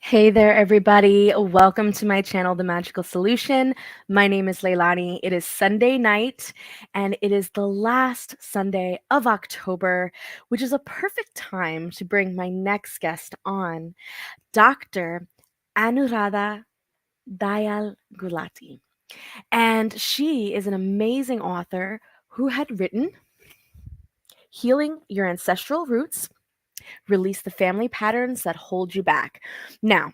Hey there, everybody. Welcome to my channel, The Magical Solution. My name is Lailani. It is Sunday night, and it is the last Sunday of October, which is a perfect time to bring my next guest on, Dr. Anuradha Dayal-Gulati. And she is an amazing author who had written Healing Your Ancestral Roots, Release the Family Patterns That Hold You Back. Now,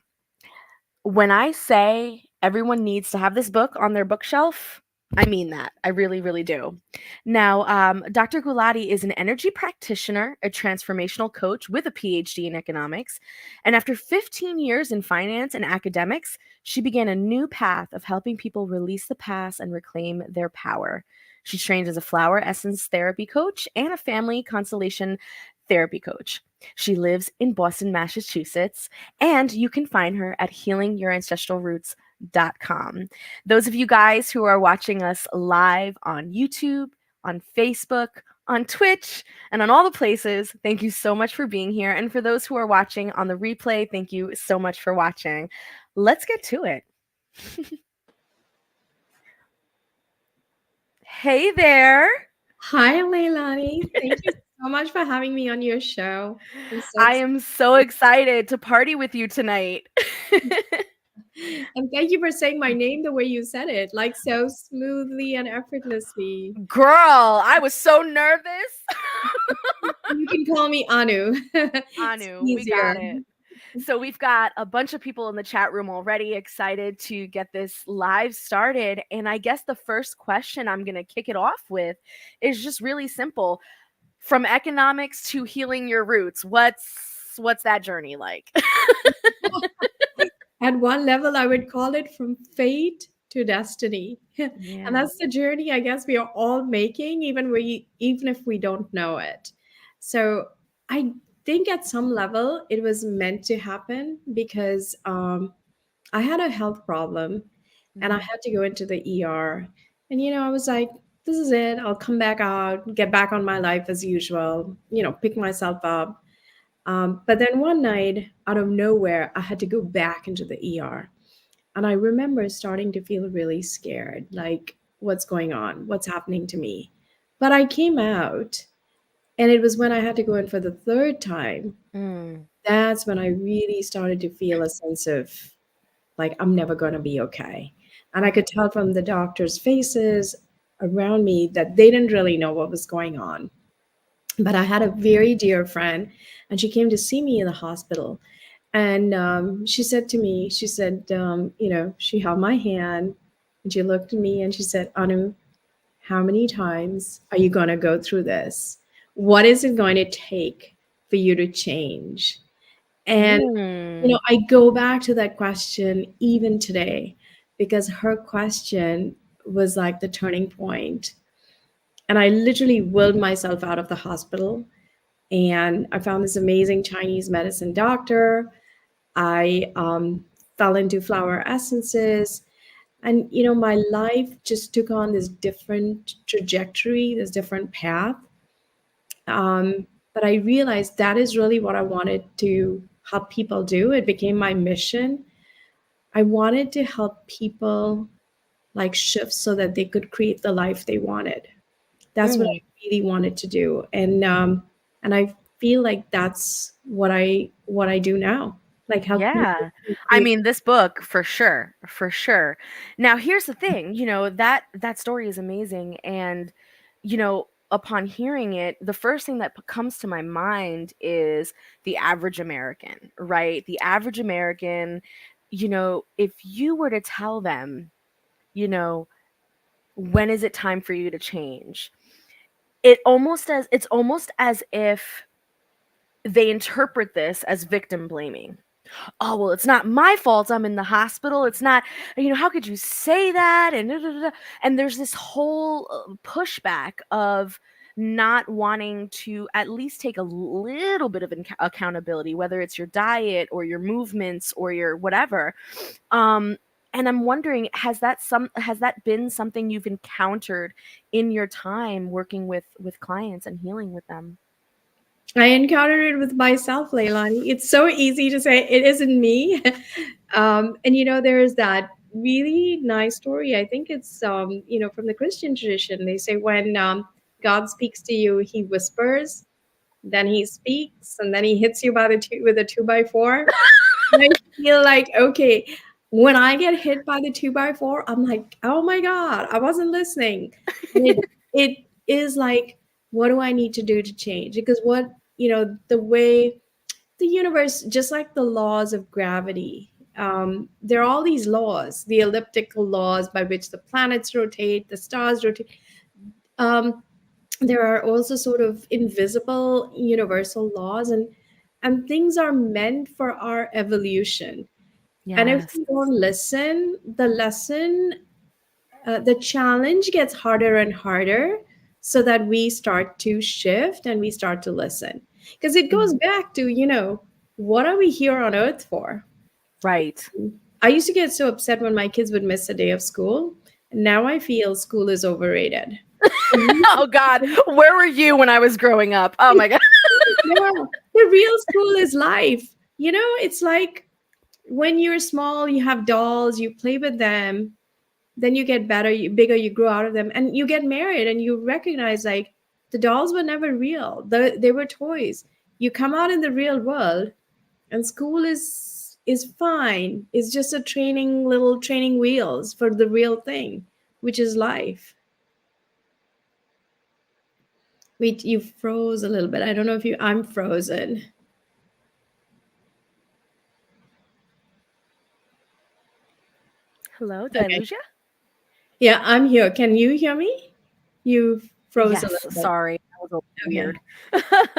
when I say everyone needs to have this book on their bookshelf, I mean that. I really, really do. Now, Dr. Gulati is an energy practitioner, a transformational coach with a PhD in economics. And after 15 years in finance and academics, she began a new path of helping people release the past and reclaim their power. She's trained as a flower essence therapy coach and a family constellation therapy coach. She lives in Boston, Massachusetts, and you can find her at healingyourancestral.roots.com. Those of you guys who are watching us live on YouTube, on Facebook, on Twitch, and on all the places, thank you so much for being here. And for those who are watching on the replay, thank you so much for watching. Let's get to it. Hey there. Hi, Lailani. Thank you so much for having me on your show. I'm so I am so excited to party with you tonight. and thank you for saying my name the way you said it, like so smoothly and effortlessly. Girl, I was so nervous. You can call me Anu. It's Anu, we easier. got it. So we've got a bunch of people in the chat room already excited to get this live started. And I guess the first question I'm going to kick it off with is just really simple. From economics to healing your roots, what's that journey like? At one level, I would call it from fate to destiny. And Yeah. that's the journey I guess we are all making, even if we don't know it. So I think at some level it was meant to happen because I had a health problem and I Mhm. had to go into the ER. And, I was like, this is it. I'll come back out, get back on my life as usual, pick myself up. But then one night, out of nowhere, I had to go back into the ER. And I remember starting to feel really scared like, what's going on? What's happening to me? But I came out, and it was when I had to go in for the third time. Mm. That's when I really started to feel a sense of like, I'm never going to be okay. And I could tell from the doctors' faces around me that they didn't really know what was going on. But I had a very dear friend, and she came to see me in the hospital. And she said to me, she said, she held my hand and she looked at me and she said, Anu, how many times are you going to go through this? What is it going to take for you to change? And, Mm. I go back to that question even today because her question was like the turning point. And I literally willed myself out of the hospital and I found this amazing Chinese medicine doctor. I fell into flower essences. And, my life just took on this different trajectory, this different path. But I realized that is really what I wanted to help people do. It became my mission. I wanted to help people like shift so that they could create the life they wanted. That's what I Mm. really wanted to do, and I feel like that's what I do now. Like help people Yeah. I create. mean, this book for sure, for sure. Now, here's the thing, that story is amazing and upon hearing it, the first thing that comes to my mind is the average American, right? The average American, if you were to tell them, you know, when is it time for you to change? It's almost as if they interpret this as victim blaming. Oh, well, it's not my fault. I'm in the hospital. It's not, how could you say that? And da, da, da, da. And there's this whole pushback of not wanting to at least take a little bit of accountability, whether it's your diet or your movements or your whatever. Um, and I'm wondering, has that been something you've encountered in your time working with clients and healing with them? I encountered it with myself, Leilani. It's so easy to say it isn't me. And there's that really nice story. I think it's from the Christian tradition. They say when God speaks to you, He whispers, then He speaks, and then He hits you with a 2x4. I feel like, okay, when I get hit by the 2x4, I'm like, oh my God, I wasn't listening. And it is like, what do I need to do to change? Because the way the universe, just like the laws of gravity, there are all these laws, the elliptical laws by which the planets rotate, the stars rotate. Um, there are also sort of invisible universal laws, and things are meant for our evolution. And if Yes. we don't listen, the challenge gets harder and harder, so that we start to shift and we start to listen. Because it goes Mhm. back to, what are we here on earth for? Right. I used to get so upset when my kids would miss a day of school. Now I feel school is overrated. Oh God, where were you when I was growing up? Oh my God. Yeah, the real school is life. It's like when you're small, you have dolls, you play with them, then you get better, bigger, you grow out of them, and you get married, and you recognize like the dolls were never real. They were toys. You come out in the real world, and school is fine. It's just a little training wheels for the real thing, which is life. Wait, you froze a little bit. I don't know if I'm frozen. Hello, did I Okay. lose you? Yeah, I'm here. Can you hear me? You froze a Yes, little bit. sorry. That was a little Okay.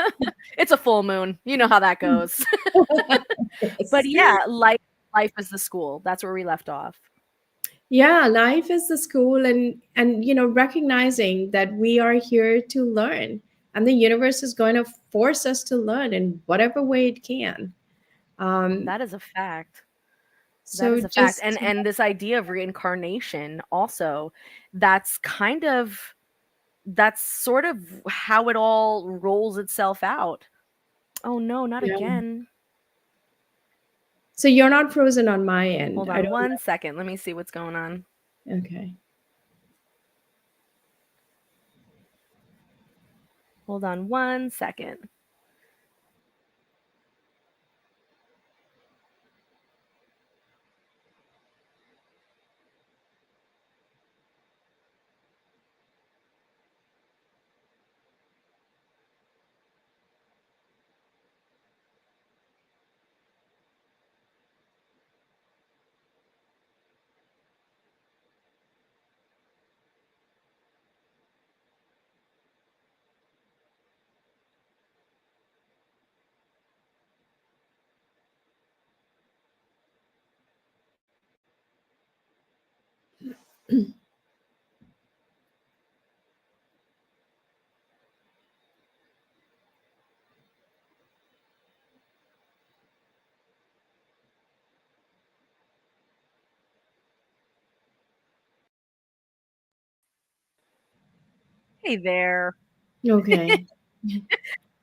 weird. It's a full moon. You know how that goes. But Yes. yeah, life is the school. That's where we left off. Yeah, life is the school, and recognizing that we are here to learn, and the universe is going to force us to learn in whatever way it can. Um, That is a fact. That so is a fact. And just this idea of reincarnation also, that's kind of that's sort of how it all rolls itself out. Oh no, not yeah. again. So you're not frozen on my end. Hold I on don't one second. Let me see what's going on. know. Okay. Hold on one second. Hey there. Okay.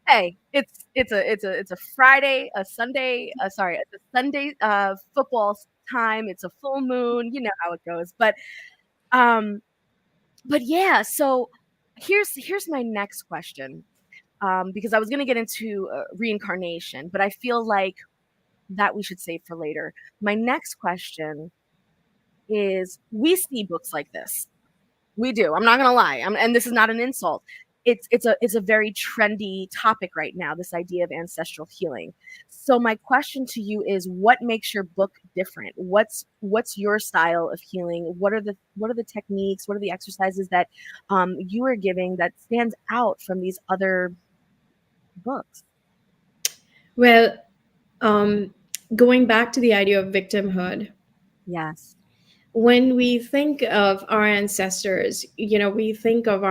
Hey, it's a Friday, a Sunday, sorry, it's a Sunday football time. It's a full moon. You know how it goes. Um, but yeah. So here's my next question. Because I was gonna get into reincarnation, but I feel like that we should save for later. My next question is: we see books like this. We do. I'm not gonna lie. And this is not an insult. It's a very trendy topic right now. This idea of ancestral healing. So my question to you is, what makes your book different? What's your style of healing? What are the techniques? What are the exercises that you are giving that stands out from these other books? Well, um, going back to the idea of victimhood, Yes, when we think of our ancestors, we think of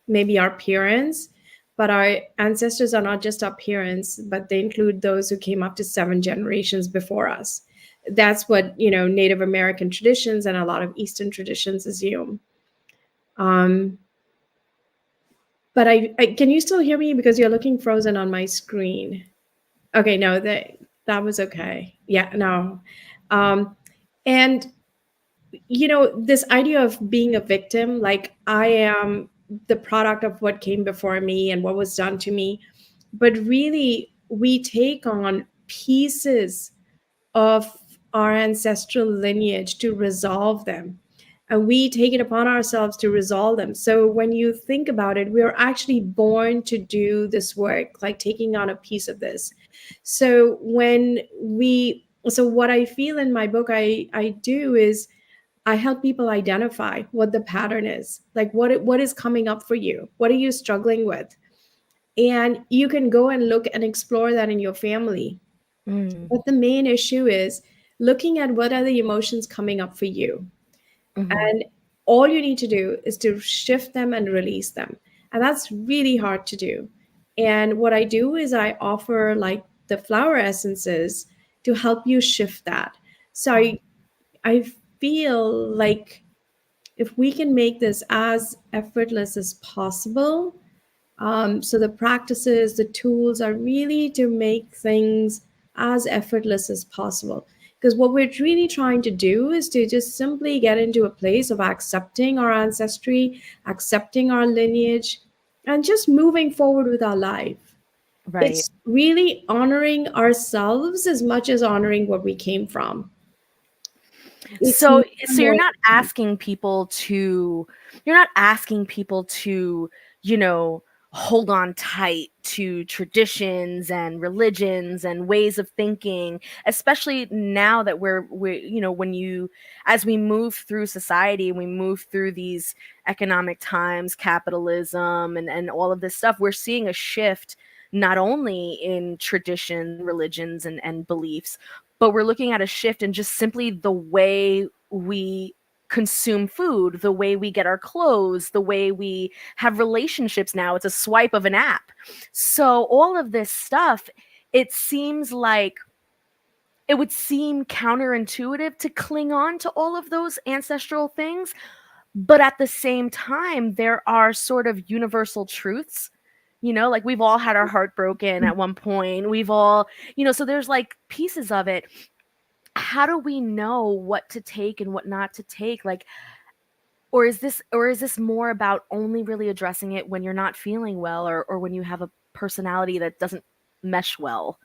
maybe our parents, but our ancestors are not just our parents, but they include those who came up to 7 generations before us. That's what, Native American traditions and a lot of Eastern traditions assume. Um, But I can you still hear me because you're looking frozen on my screen? Okay, no, that was okay. Yeah, no. Um, and this idea of being a victim, like I am the product of what came before me and what was done to me, but really we take on pieces of our ancestral lineage to resolve them. And we take it upon ourselves to resolve them. So when you think about it, we are actually born to do this work, like taking on a piece of this. So what I feel in my book I do is I help people identify what the pattern is, like what is coming up for you, what are you struggling with, and you can go and look and explore that in your family. Mm, But the main issue is looking at what are the emotions coming up for you. mhm, And all you need to do is to shift them and release them. And that's really hard to do. And what I do is I offer like the flower essences to help you shift that. So I feel like if we can make this as effortless as possible, so the practices, the tools are really to make things as effortless as possible. Because what we're really trying to do is to just simply get into a place of accepting our ancestry, accepting our lineage, and just moving forward with our life. right. It's really honoring ourselves as much as honoring what we came from. It's So never so you're more. not asking people to you're not asking people to, you know, hold on tight to traditions and religions and ways of thinking, especially now that when you as we move through society, we move through these economic times, capitalism and all of this stuff, we're seeing a shift not only in tradition, religions and beliefs, but we're looking at a shift in just simply the way we consume food, the way we get our clothes, the way we have relationships now. It's a swipe of an app. So, all of this stuff, it seems like it would seem counterintuitive to cling on to all of those ancestral things. But at the same time, there are sort of universal truths. Like we've all had our heart broken at one point. We've all, so there's like pieces of it. How do we know what to take and what not to take? Like, or is this more about only really addressing it when you're not feeling well, or when you have a personality that doesn't mesh well?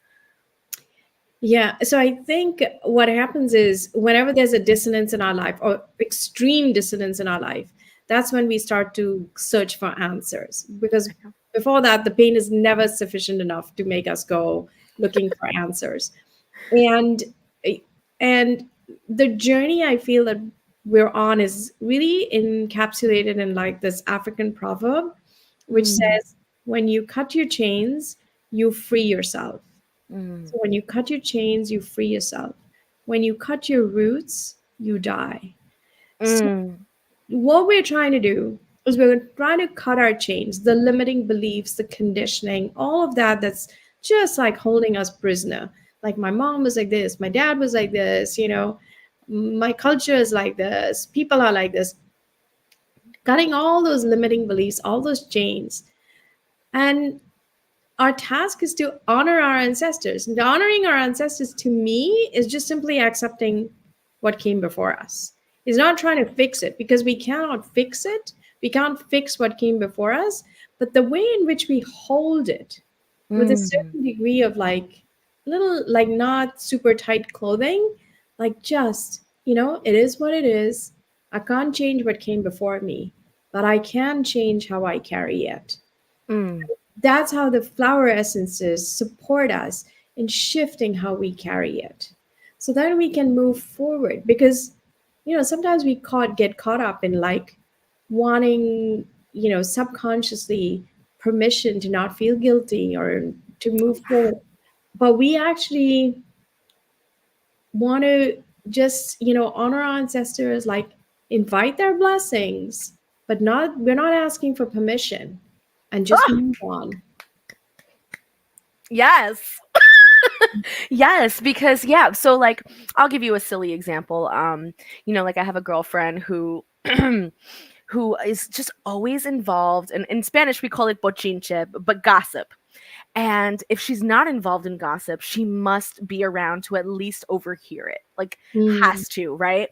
Yeah, so I think what happens is whenever there's a dissonance in our life or extreme dissonance in our life, that's when we start to search for answers. Because before that, the pain is never sufficient enough to make us go looking for answers. And and the journey I feel that we're on is really encapsulated in like this African proverb, which Mm, says, "When you cut your chains, you free yourself." mm, So when you cut your chains, you free yourself. When you cut your roots, you die. So mm. what we're trying to do is we're trying to cut our chains, the limiting beliefs, the conditioning, all of that that's just like holding us prisoner. Like my mom was like this, my dad was like this, my culture is like this, people are like this. Cutting all those limiting beliefs, all those chains. And our task is to honor our ancestors. And honoring our ancestors to me is just simply accepting what came before us. It's not trying to fix it because we cannot fix it. We can't fix what came before us. But the way in which we hold it with a Mm, certain degree of like little, like not super tight clothing, like just, it is what it is. I can't change what came before me, but I can change how I carry it. mm, That's how the flower essences support us in shifting how we carry it. So that we can move forward. Because, sometimes we get caught up in like wanting, subconsciously permission to not feel guilty or to move forward. But we actually want to just, honor our ancestors, like invite their blessings, but we're not asking for permission and just ah, move on. yes. Yes, because yeah, so like I'll give you a silly example. Like I have a girlfriend who who is just always involved. And in Spanish, we call it bochinche, but gossip. And if she's not involved in gossip, she must be around to at least overhear it. Like, Mm, has to, right?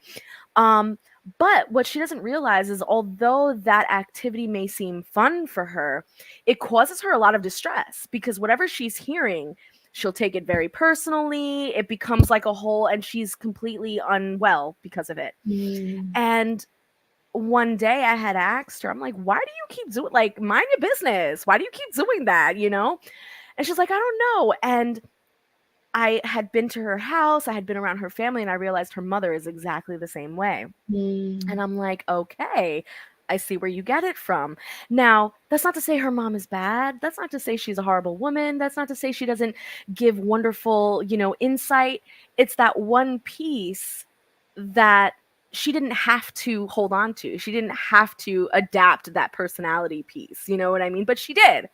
Um, but what she doesn't realize is although that activity may seem fun for her, it causes her a lot of distress because whatever she's hearing, she'll take it very personally. It becomes like a whole, and she's completely unwell because of it. mm, And one day I had asked her, I'm like, why do you keep doing, like, mind your business? Why do you keep doing that? You know? And she's like, I don't know. And I had been to her house, I had been around her family, and I realized her mother is exactly the same way. mm, And I'm like, okay, I see where you get it from. Now, that's not to say her mom is bad. That's not to say she's a horrible woman. That's not to say she doesn't give wonderful, insight. It's that one piece that she didn't have to hold on to. She didn't have to adapt that personality piece. You know what I mean? But she did.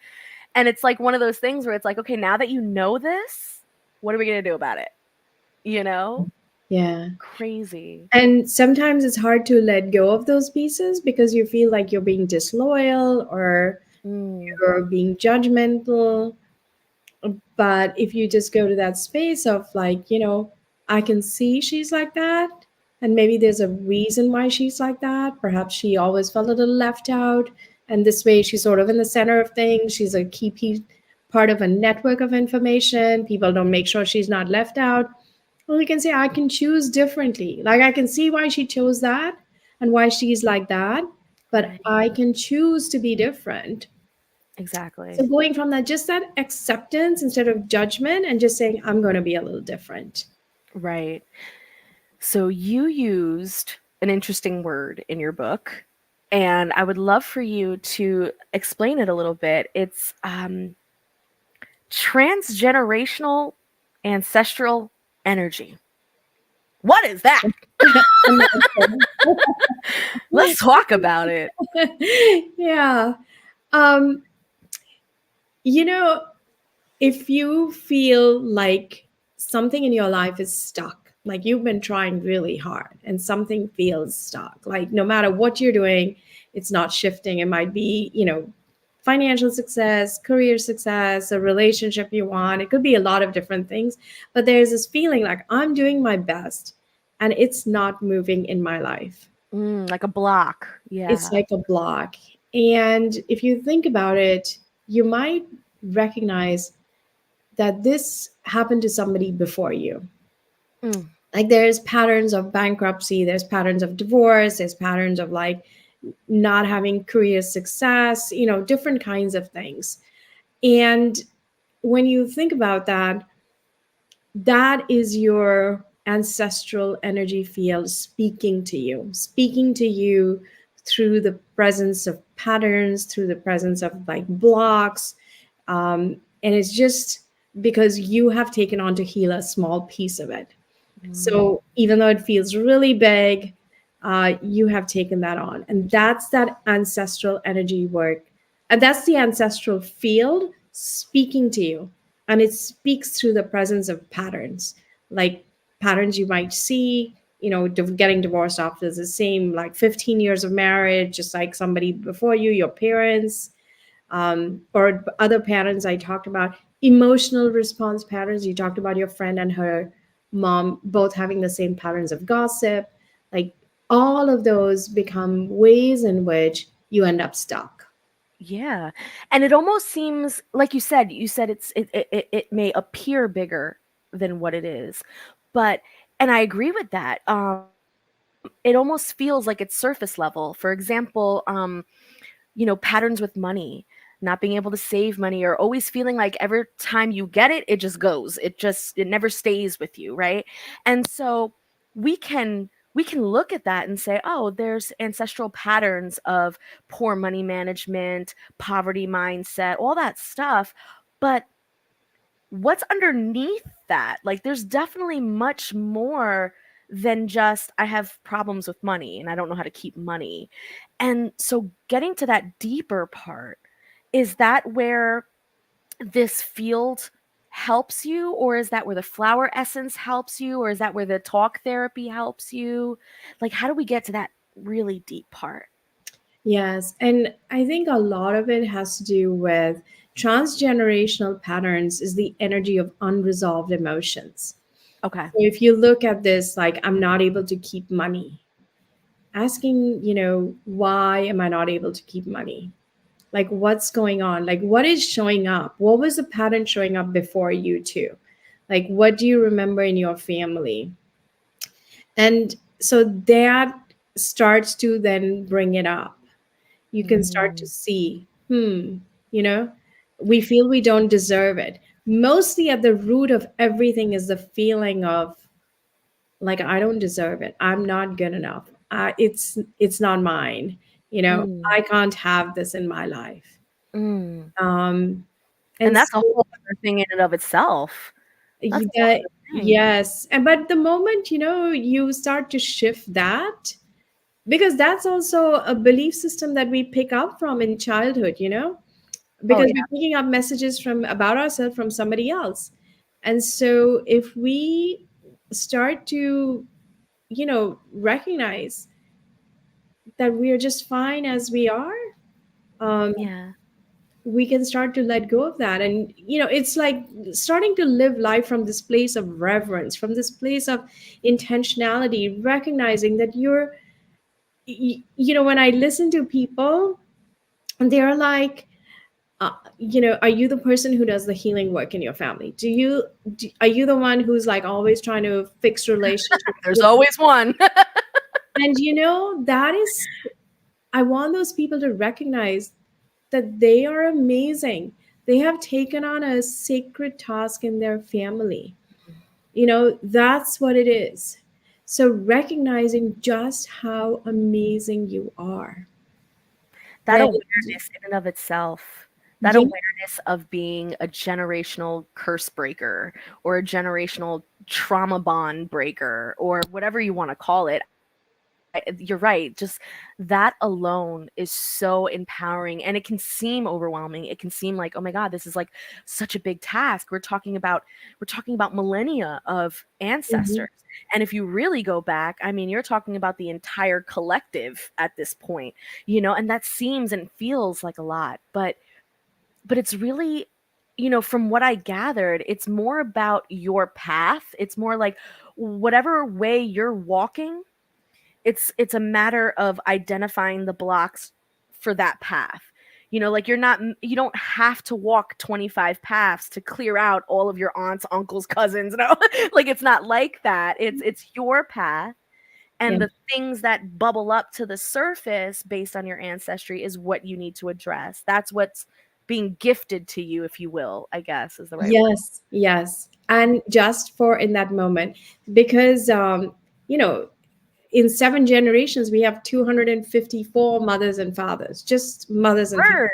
And it's like one of those things where it's like, okay, now that you know this, what are we going to do about it? You know? yeah. Crazy. And sometimes it's hard to let go of those pieces because you feel like you're being disloyal or Mm, you're being judgmental. But if you just go to that space of like, I can see she's like that, and maybe there's a reason why she's like that. Perhaps she always felt a little left out, and this way she's sort of in the center of things. She's a key piece, part of a network of information. People don't make sure she's not left out. Well, we can say, I can choose differently. Like, I can see why she chose that and why she's like that, but right. I can choose to be different. So Exactly. going from that, just that acceptance instead of judgment and just saying, I'm going to be a little different. Right. So you used an interesting word in your book, and I would love for you to explain it a little bit. It's transgenerational ancestral energy. What is that? Let's talk about it. Yeah. Um, you know, if you feel like something in your life is stuck, like you've been trying really hard and something feels stuck, like no matter what you're doing, it's not shifting. It might be, financial success, career success, a relationship you want. It could be a lot of different things. But there's this feeling like I'm doing my best and it's not moving in my life. Like a block. It's Yeah. like a block. And if you think about it, you might recognize that this happened to somebody before you. Mm, Like there's patterns of bankruptcy, there's patterns of divorce, there's patterns of like not having career success, different kinds of things. And when you think about that, that is your ancestral energy field speaking to you through the presence of patterns, through the presence of like blocks. And it's just because you have taken on to heal a small piece of it. mm. So even though it feels really big, you have taken that on. And that's that ancestral energy work. And that's the ancestral field speaking to you. And it speaks through the presence of patterns, like patterns you might see, getting divorced after the same like 15 years of marriage, just like somebody before you, your parents, or other patterns I talked about, emotional response patterns. You talked about your friend and her mom both having the same patterns of gossip. Like all of those become ways in which you end up stuck. Yeah. And it almost seems like you said it may appear bigger than what it is. But and I agree with that. It almost feels like it's surface level. For example, patterns with money, not being able to save money, or always feeling like every time you get it, it just goes. It never stays with you, right? And so we can look at that and say, oh, there's ancestral patterns of poor money management, poverty mindset, all that stuff. But what's underneath that? Like, there's definitely much more than just I have problems with money and I don't know how to keep money. And so getting to that deeper part, is that where this field helps you, or is that where the flower essence helps you, or is that where the talk therapy helps you? Like, how do we get to that really deep part? Yes, and I think a lot of it has to do with transgenerational patterns is the energy of unresolved emotions. Okay. So if you look at this, like, I'm not able to keep money, asking, why am I not able to keep money? Like, what's going on? Like, what is showing up? What was the pattern showing up before you too? Like, what do you remember in your family? And so that starts to then bring it up. You can start to Mm, see, you know, we feel we don't deserve it. Mostly at the root of everything is the feeling of, like, I don't deserve it. I'm not good enough. It's not mine. mm, I can't have this in my life. mm. Um, And and that's a so whole other thing in and of itself. That's a whole that, other thing. yes, and but the moment you start to shift that, because that's also a belief system that we pick up from in childhood, Oh because yeah. we're picking up messages from about ourselves from somebody else. And so if we start to recognize that we are just fine as we are, um, Yeah. we can start to let go of that. And it's like starting to live life from this place of reverence, from this place of intentionality, recognizing that when I listen to people, they're like, are you the person who does the healing work in your family? Are you the one who's like always trying to fix relationships There's with? always one. And that is, I want those people to recognize that they are amazing. They have taken on a sacred task in their family. That's what it is. So recognizing just how amazing you are. That And awareness in and of itself, that yeah. awareness of being a generational curse breaker or a generational trauma bond breaker or whatever you want to call it. You're right. Just that alone is so empowering, and it can seem overwhelming. It can seem like, oh my God, this is like such a big task. We're talking about millennia of Mhm. ancestors. And if you really go back, I mean, you're talking about the entire collective at this point, and that seems and feels like a lot, but it's really, from what I gathered, it's more about your path. It's more like whatever way you're walking, it's a matter of identifying the blocks for that path. Like you don't have to walk 25 paths to clear out all of your aunts, uncles, cousins. No, like it's not like that. It's your path, Yeah. and the things that bubble up to the surface based on your ancestry is what you need to address. That's what's being gifted to you, if you will, I guess is the right word. Yes, yes. And just for in that moment, because you know, in 7 generations we have 254 mothers and fathers, just mothers and fathers. Word.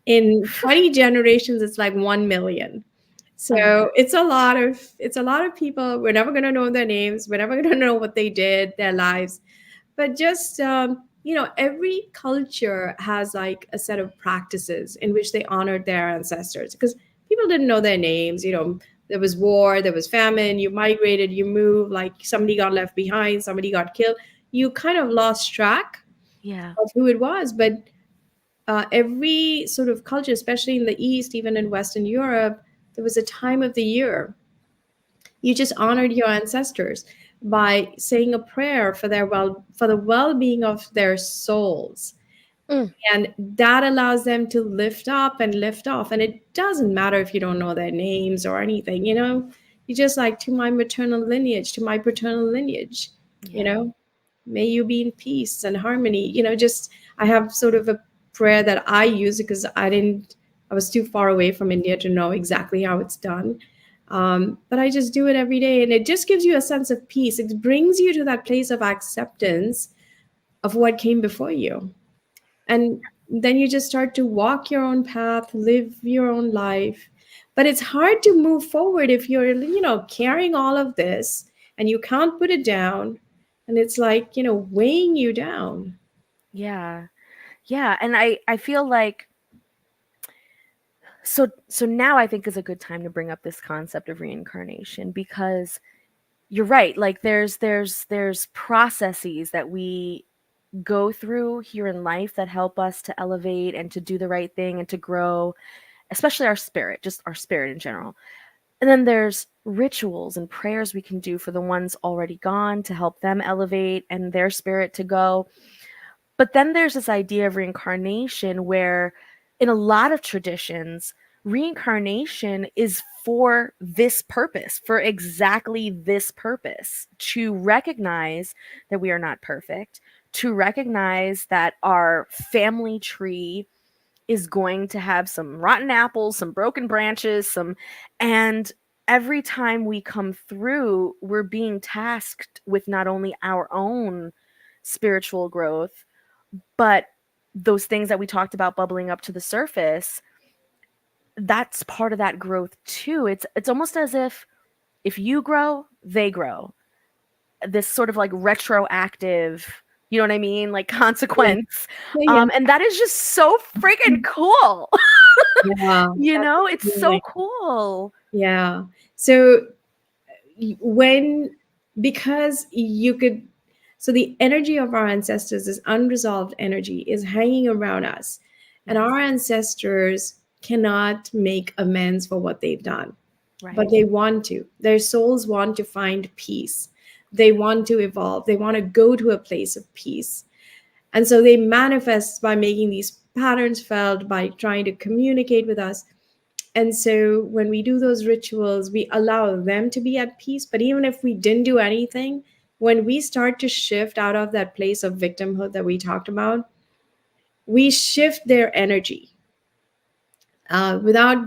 In 20 generations it's like 1 million. Oh my. So it's a lot of people. We're never going to know their names. We're never going to know what they did, their lives. But just every culture has like a set of practices in which they honored their ancestors, because people didn't know their names. There was war, there was famine, you migrated, you moved, like somebody got left behind, somebody got killed, you kind of lost track Yeah. of who it was. But every sort of culture, especially in the East, even in Western Europe, there was a time of the year you just honored your ancestors by saying a prayer for the well-being of their souls. Mm, And that allows them to lift up and lift off. And it doesn't matter if you don't know their names or anything. You just like, to my maternal lineage, to my paternal lineage, you yeah. know may you be in peace and harmony. Just, I have sort of a prayer that I use because I was too far away from India to know exactly how it's done. But I just do it every day, and it just gives you a sense of peace. It brings you to that place of acceptance of what came before you. And then you just start to walk your own path, live your own life. But it's hard to move forward if you're carrying all of this and you can't put it down, and it's like weighing you down. Yeah. Yeah, and I feel like, so now I think is a good time to bring up this concept of reincarnation, because you're right. Like there's processes go through here in life that help us to elevate and to do the right thing and to grow, especially our spirit, just our spirit in general. And then there's rituals and prayers we can do for the ones already gone to help them elevate and their spirit to go. But then there's this idea of reincarnation where, in a lot of traditions, reincarnation is for this purpose, for exactly this purpose, to recognize that we are not perfect, to recognize that our family tree is going to have some rotten apples, some broken branches, and every time we come through, we're being tasked with not only our own spiritual growth, but those things that we talked about bubbling up to the surface, that's part of that growth too. It's almost as if you grow, they grow. This sort of like retroactive, you know what I mean? Like Yeah. consequence. Yeah. And that is just so freaking cool. Yeah. You know, it's so Absolutely. cool. Yeah. So when, because you could, so the energy of our ancestors, this unresolved energy, is hanging around us, and Yes. our ancestors cannot make amends for what they've done, but Right. they want to. Their souls want to find peace. They want to evolve. They want to go to a place of peace. And so they manifest by making these patterns felt, by trying to communicate with us. And so when we do those rituals, we allow them to be at peace. But even if we didn't do anything, when we start to shift out of that place of victimhood that we talked about, we shift their energy without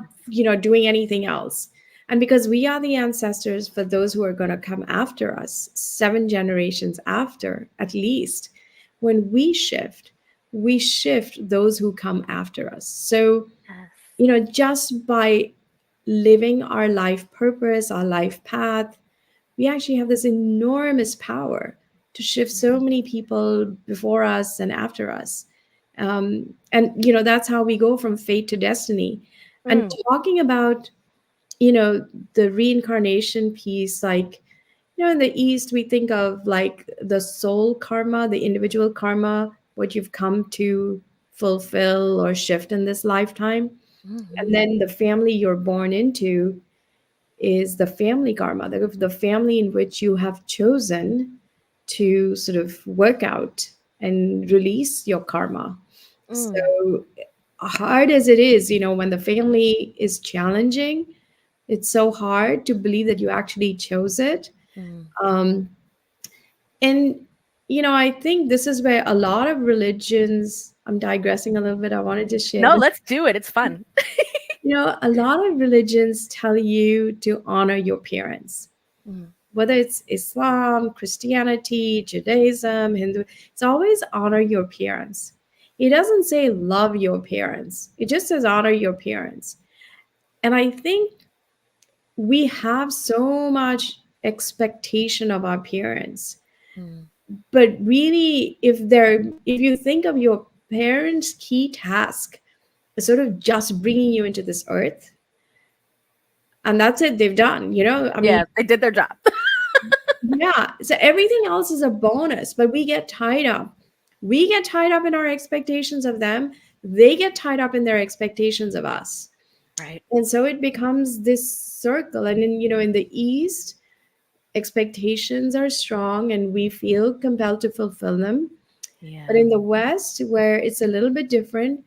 doing anything else. And because we are the ancestors for those who are going to come after us, 7 generations after at least, when we shift those who come after us. So Yes. just by living our life purpose, our life path, we actually have this enormous power to shift so many people before us and after us. And that's how we go from fate to destiny. And Mm, talking about the reincarnation piece, like in the East we think of like the soul karma, the individual karma, what you've come to fulfill or shift in this lifetime. And mhm, then the family you're born into is the family karma, the family in which you have chosen to sort of work out and release your karma. mm, So hard as it is, when the family is challenging, it's so hard to believe that you actually chose it. mm. Um, and I think this is where a lot of religions, I'm digressing a little bit, I wanted to share No, this. let's do it. It's fun. A lot of religions tell you to honor your parents, Mm, whether it's Islam, Christianity, Judaism, Hindu. It's always honor your parents. It doesn't say love your parents, it just says honor your parents. And I think we have so much expectation of our parents, mm. but really, if you think of your parents' key task as sort of just bringing you into this earth, and that's it, they've done, I mean, Yeah, they did their job. yeah, so everything else is a bonus, but we get tied up. We get tied up in our expectations of them. They get tied up in their expectations of us. Right. And so it becomes this circle. And in the East, expectations are strong and we feel compelled to fulfill them. But Yeah. in the West, where it's a little bit different,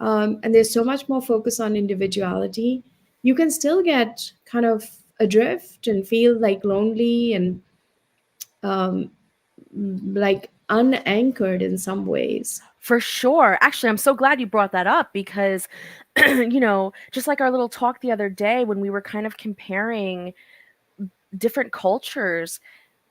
and there's so much more focus on individuality, you can still get kind of adrift and feel like lonely and um, like unanchored in some ways. For sure. Actually, I'm so glad you brought that up because, just like our little talk the other day when we were kind of comparing different cultures,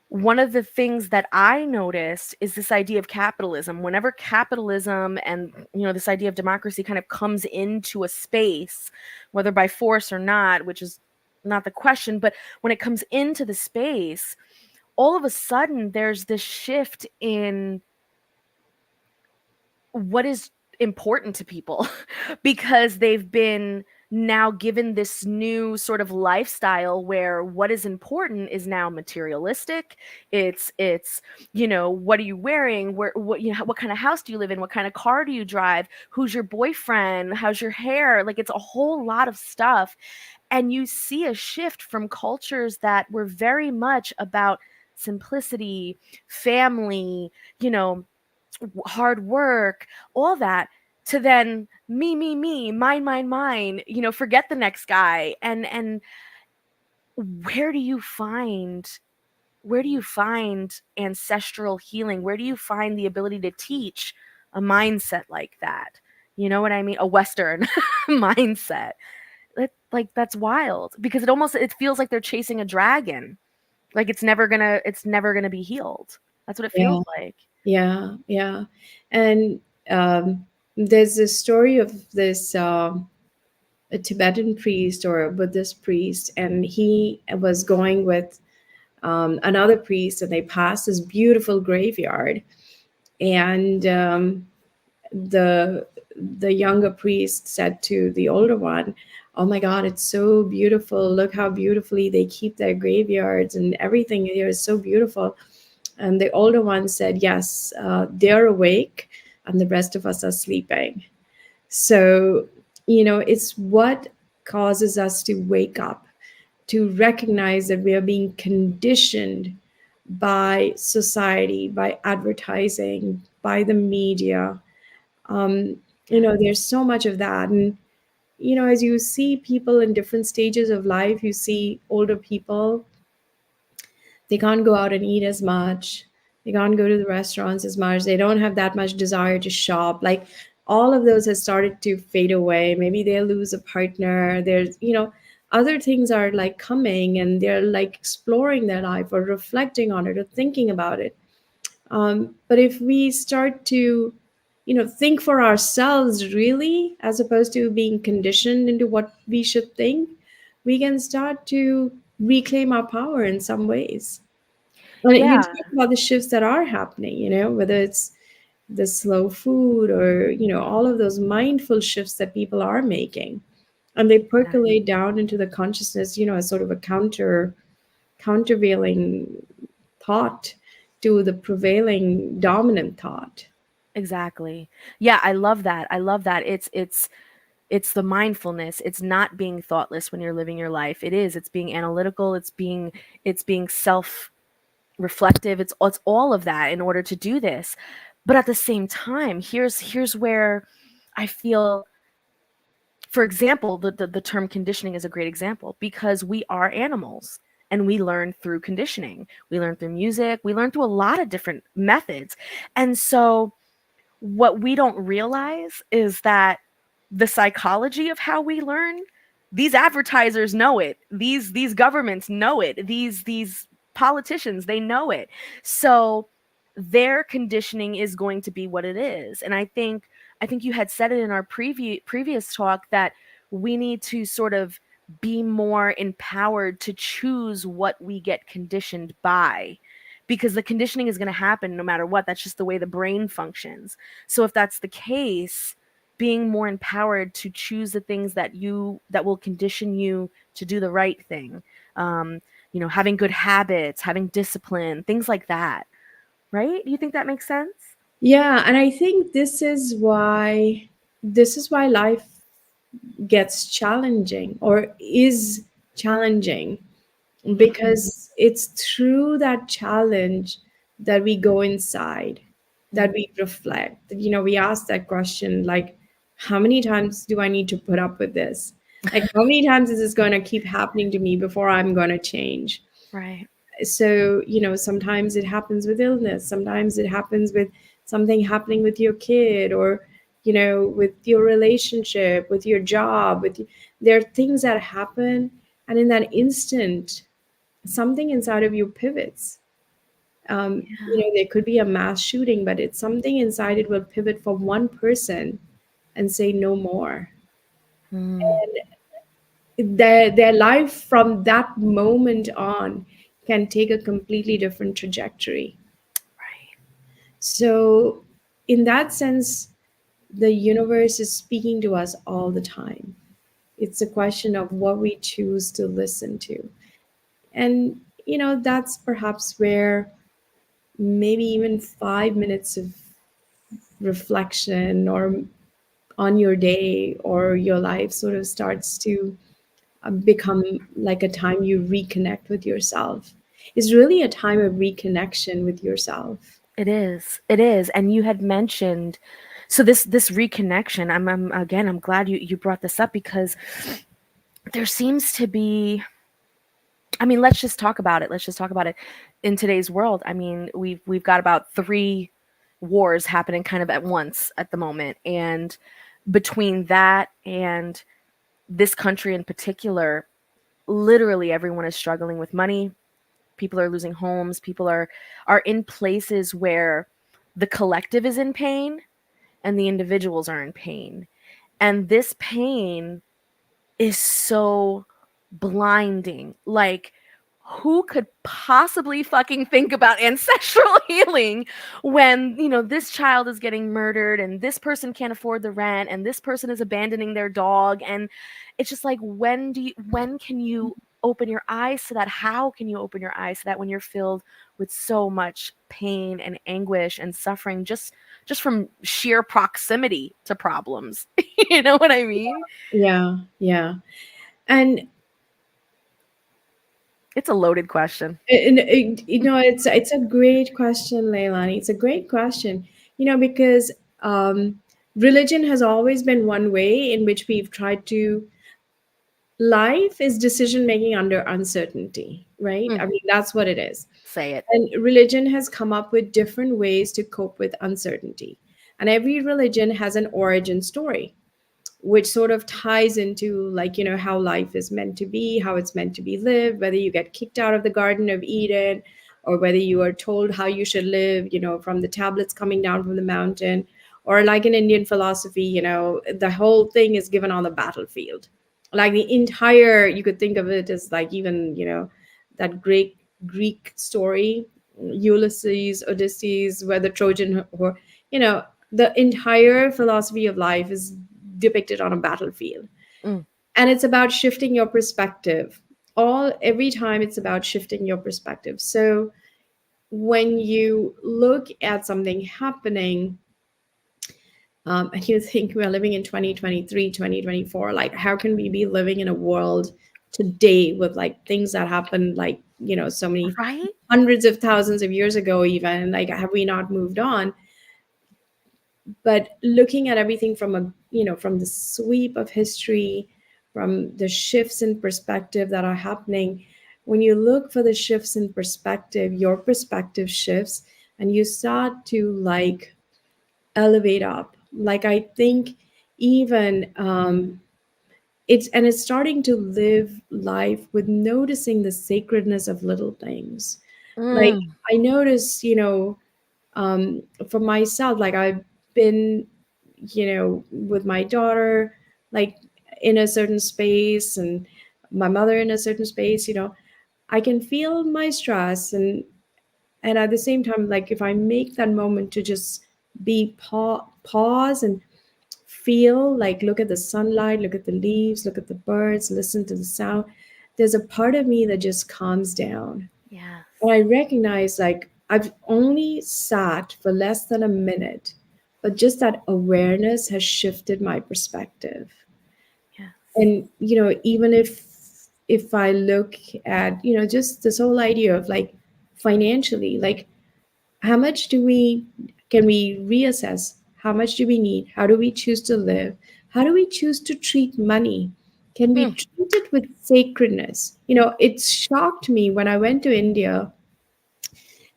one of the things that I noticed is this idea of capitalism. Whenever capitalism and, this idea of democracy kind of comes into a space, whether by force or not, which is not the question, but when it comes into the space, all of a sudden there's this shift in what is important to people because they've been now given this new sort of lifestyle where what is important is now materialistic. It's what are you wearing, where what kind of house do you live in, what kind of car do you drive, who's your boyfriend, how's your hair, like it's a whole lot of stuff. And you see a shift from cultures that were very much about simplicity, family, you know, hard work, all that, to then me, mine, forget the next guy. And where do you find where do you find ancestral healing? Where do you find the ability to teach a mindset like that? You know what I mean? A Western mindset. Like that's wild because it feels like they're chasing a dragon. Like it's never gonna be healed. That's what it feels Yeah, like. yeah, yeah. And there's this story of this a Tibetan priest or a Buddhist priest, and he was going with another priest, and they passed this beautiful graveyard, and the the younger priest said to the older one, "Oh my God, it's so beautiful! Look how beautifully they keep their graveyards, and everything here is so beautiful." And the older one said, "Yes, they're awake, and the rest of us are sleeping." So, it's what causes us to wake up, to recognize that we are being conditioned by society, by advertising, by the media. Um, there's so much of that. And, as you see people in different stages of life, you see older people, they can't go out and eat as much. They can't go to the restaurants as much. They don't have that much desire to shop. Like all of those has started to fade away. Maybe they'll lose a partner. There's, other things are like coming and they're like exploring their life or reflecting on it or thinking about it. But if we start to, think for ourselves really, as opposed to being conditioned into what we should think, we can start to reclaim our power in some ways. And you Yeah, talk about the shifts that are happening, whether it's the slow food or, all of those mindful shifts that people are making. And they percolate down into the consciousness, as sort of a countervailing thought to the prevailing dominant thought. exactly. Yeah, I love that. I love that. It's the mindfulness. It's not being thoughtless when you're living your life. It's being analytical. It's being self reflective. It's all of that in order to do this. But at the same time, here's where I feel, for example, the term conditioning is a great example because we are animals and we learn through conditioning. We learn through music. We learn through a lot of different methods. And so what we don't realize is that the psychology of how we learn, these advertisers know it, these governments know it, these politicians, they know it. So their conditioning is going to be what it is. And I think you had said it in our previous talk that we need to sort of be more empowered to choose what we get conditioned by, because the conditioning is going to happen no matter what. That's just the way the brain functions. So if that's the case, being more empowered to choose the things that will condition you to do the right thing, um, having good habits, having discipline, things like that. Right? Do you think that makes sense? Yeah, and I think this is why life gets challenging or is challenging, Mm-hmm. because it's through that challenge that we go inside, that Mm. we reflect, that, we ask that question, like, how many times do I need to put up with this? Like, how many times is this going to keep happening to me before I'm going to change? Right. So, sometimes it happens with illness, sometimes it happens with something happening with your kid, or, with your relationship, with your job, there are things that happen, and in that instant something inside of you pivots. Yeah. There could be a mass shooting, but it's something inside it will pivot for one person and say no more. Mm. Their life from that moment on can take a completely different trajectory. Right. So, in that sense, the universe is speaking to us all the time. It's a question of what we choose to listen to. And, that's perhaps where maybe even 5 minutes of reflection or on your day or your life sort of starts to become like a time you reconnect with yourself. It's really a time of reconnection with yourself. It is. It is. And you had mentioned, so this reconnection. I'm again. I'm glad you brought this up because there seems to be. I mean, let's just talk about it. Let's just talk about it. In today's world, I mean, we've got about three wars happening kind of at once at the moment, and between that and this country in particular, literally everyone is struggling with money. People are losing homes. People are in places where the collective is in pain and the individuals are in pain. And this pain is so blinding. Like, who could possibly fucking think about ancestral healing when, this child is getting murdered and this person can't afford the rent and this person is abandoning their dog? And it's just like, when can you open your eyes to that? How can you open your eyes to that when you're filled with so much pain and anguish and suffering just from sheer proximity to problems? You know what I mean? Yeah, yeah. And It's a loaded question. it's a great question, Leilani. It's a great question. Because um, religion has always been one way in which we've tried to. Life is decision making under uncertainty, right? Mm, I mean, that's what it is. say it. And religion has come up with different ways to cope with uncertainty. And every religion has an origin story, which sort of ties into, like, how life is meant to be, how it's meant to be lived, whether you get kicked out of the Garden of Eden or whether you are told how you should live, from the tablets coming down from the mountain, or like in Indian philosophy, the whole thing is given on the battlefield. Like the entire, you could think of it as like, even, that great Greek story, Ulysses, Odysseus, where the Trojan, or, the entire philosophy of life is depicted on a battlefield. Mm, And it's about shifting your perspective. Every time it's about shifting your perspective. So when you look at something happening, and you think we're living in 2023, 2024, like how can we be living in a world today with like things that happened, like, so many right? hundreds of thousands of years ago, even, like, have we not moved on? But looking at everything from from the sweep of history, from the shifts in perspective that are happening, when you look for the shifts in perspective, your perspective shifts and you start to like elevate up. Like, I think even it's starting to live life with noticing the sacredness of little things. Like, Mm, I notice, um, for myself, like I've been, with my daughter, like in a certain space, and my mother in a certain space, I can feel my stress, and at the same time, like if I make that moment to just pause and feel, like look at the sunlight, look at the leaves, look at the birds, listen to the sound, there's a part of me that just calms down. yes. And I recognize, like, I've only sat for less than a minute, but just that awareness has shifted my perspective. Yes. And, even if I look at, just this whole idea of like financially, like how much can we reassess? How much do we need? How do we choose to live? How do we choose to treat money? Can we Mm, treat it with sacredness? It shocked me when I went to India,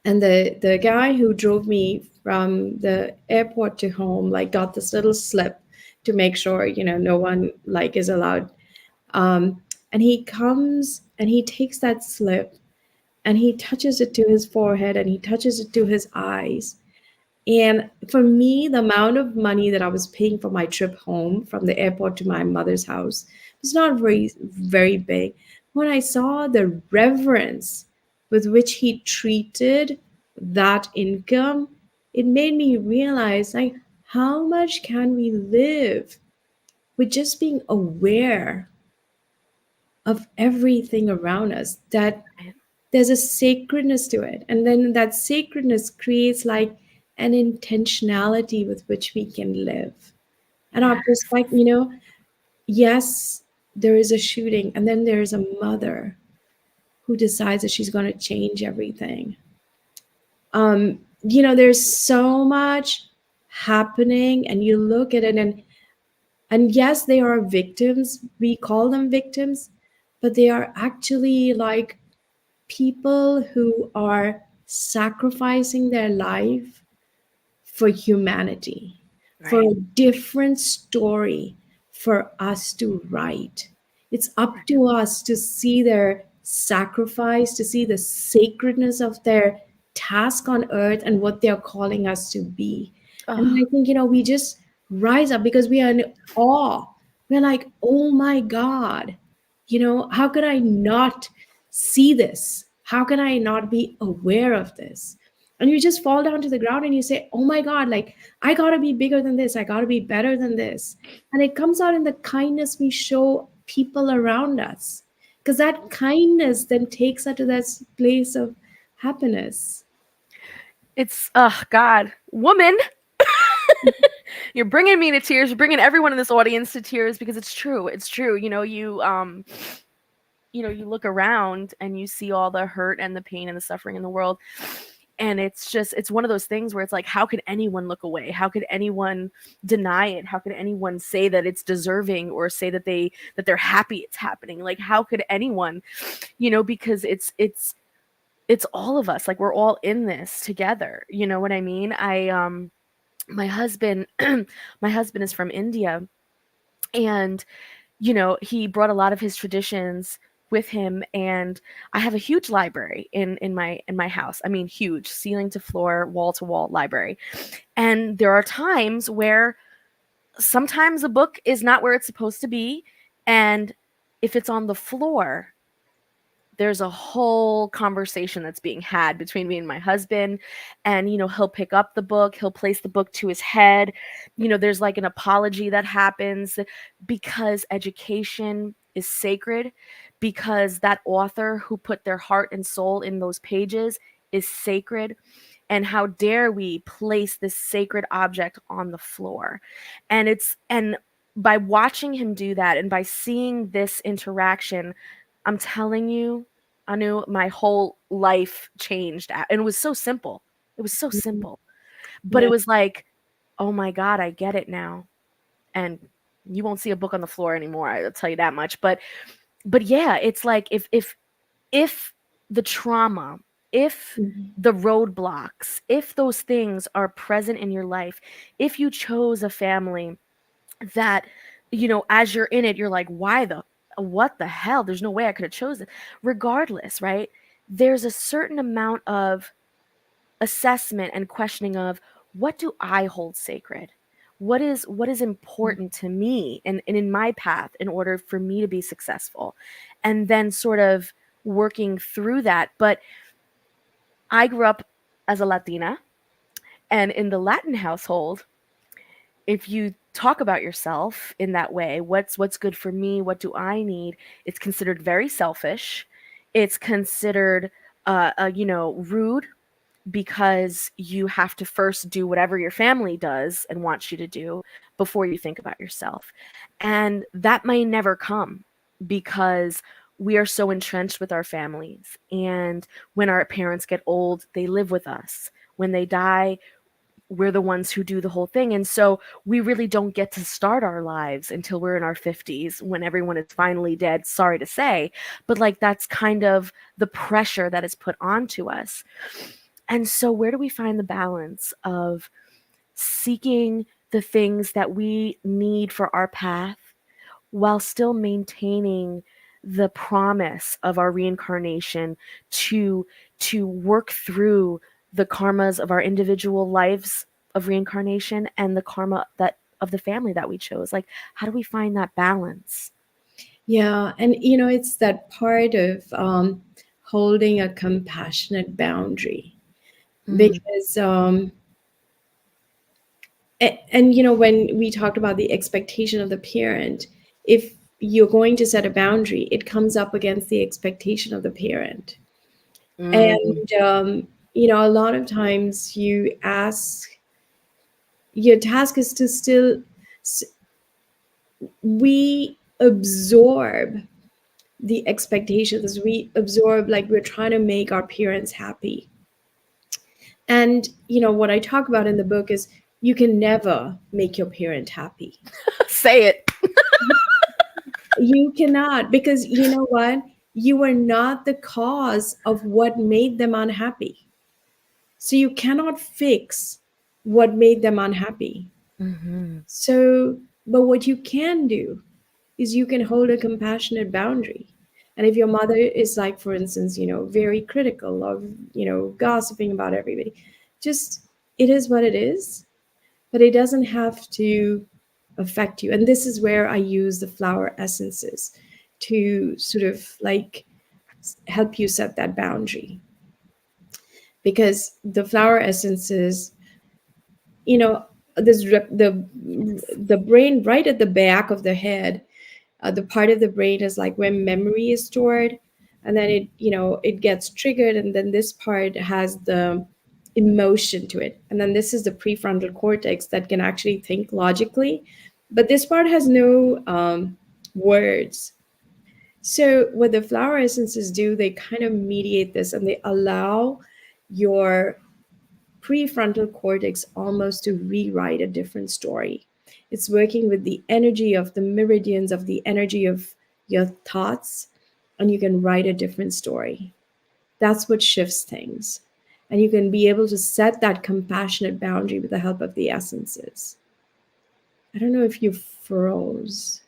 and the guy who drove me from the airport to home, like, got this little slip to make sure, no one like is allowed. um, and he comes and he takes that slip and he touches it to his forehead and he touches it to his eyes. And for me, the amount of money that I was paying for my trip home from the airport to my mother's house was not very, very big. When I saw the reverence with which he treated that income, it made me realize, like, how much can we live with just being aware? of everything around us, that Right. there's a sacredness to it. And then that sacredness creates like an intentionality with which we can live. And our Yes. perspective, yes, there is a shooting, and then there's a mother who decides that she's going to change everything. There's so much happening, and you look at it, and yes, they are victims. We call them victims, but they are actually like people who are sacrificing their life for humanity, for Right. a different story for us to write. It's up to us to see their sacrifice, to see the sacredness of their task on earth and what they're calling us to be. And Oh, I think, we just rise up because we are in awe. We're like, oh my God, how could I not see this? How can I not be aware of this? And you just fall down to the ground and you say, oh my God, like, I gotta be bigger than this, I gotta be better than this. And it comes out in the kindness we show people around us, because that kindness then takes us to that place of happiness. it's God, woman, you're bringing me to tears. You're bringing everyone in this audience to tears because it's true. It's true. You look around and you see all the hurt and the pain and the suffering in the world, and it's one of those things where it's like, how could anyone look away? How could anyone deny it? How could anyone say that it's deserving, or say that they're happy it's happening? Like, how could anyone, because it's all of us. Like, we're all in this together. You know what I mean? My husband my husband is from India, and he brought a lot of his traditions with him, and I have a huge library in my house. I mean, huge, ceiling to floor, wall to wall library. And there are times where sometimes a book is not where it's supposed to be, and if it's on the floor, there's a whole conversation that's being had between me and my husband. And he'll pick up the book, he'll place the book to his head. There's like an apology that happens, because education is sacred, because that author who put their heart and soul in those pages is sacred. And how dare we place this sacred object on the floor? And by watching him do that, and by seeing this interaction, I'm telling you, Anu, my whole life changed. And it was so simple. It was so simple. But Yeah. it was like, oh my God, I get it now. And you won't see a book on the floor anymore, I'll tell you that much. But yeah, it's like, if the trauma, if Mhm. the roadblocks, if those things are present in your life, if you chose a family that, as you're in it, you're like, what the hell? There's no way I could have chosen. Regardless, right? There's a certain amount of assessment and questioning of, what do I hold sacred? What is important to me and in my path, in order for me to be successful? And then sort of working through that. But I grew up as a Latina, and in the Latin household, if you talk about yourself in that way, what's good for me, what do I need, it's considered very selfish. It's considered rude, because you have to first do whatever your family does and wants you to do before you think about yourself. And that may never come, because we are so entrenched with our families. And when our parents get old, they live with us. When they die, we're the ones who do the whole thing. And so we really don't get to start our lives until we're in our 50s, when everyone is finally dead. Sorry to say, but like, that's kind of the pressure that is put onto us. And so, where do we find the balance of seeking the things that we need for our path, while still maintaining the promise of our reincarnation to work through the karmas of our individual lives of reincarnation, and the karma that of the family that we chose? Like, how do we find that balance? Yeah, and it's that part of holding a compassionate boundary, Mm, because and when we talked about the expectation of the parent, if you're going to set a boundary, it comes up against the expectation of the parent. Mm. And, a lot of times you ask, your task is to still, we absorb the expectations, we absorb, like, we're trying to make our parents happy. And, what I talk about in the book is you can never make your parent happy. Say it. You cannot, because you know what? You were not the cause of what made them unhappy. So you cannot fix what made them unhappy. Hmm. So, but what you can do is you can hold a compassionate boundary. And if your mother is, like, for instance, very critical of, gossiping about everybody, just, it is what it is, but it doesn't have to affect you. And this is where I use the flower essences to sort of, like, help you set that boundary. Because the flower essences, you know, the brain right at the back of the head, the part of the brain is like where memory is stored, and then it gets triggered, and then this part has the emotion to it, and then this is the prefrontal cortex that can actually think logically, but this part has no words. So what the flower essences do, they kind of mediate this, and they allow your prefrontal cortex almost to rewrite a different story. It's working with the energy of the meridians, of the energy of your thoughts, and you can write a different story. That's what shifts things. And you can be able to set that compassionate boundary with the help of the essences. I don't know if you froze.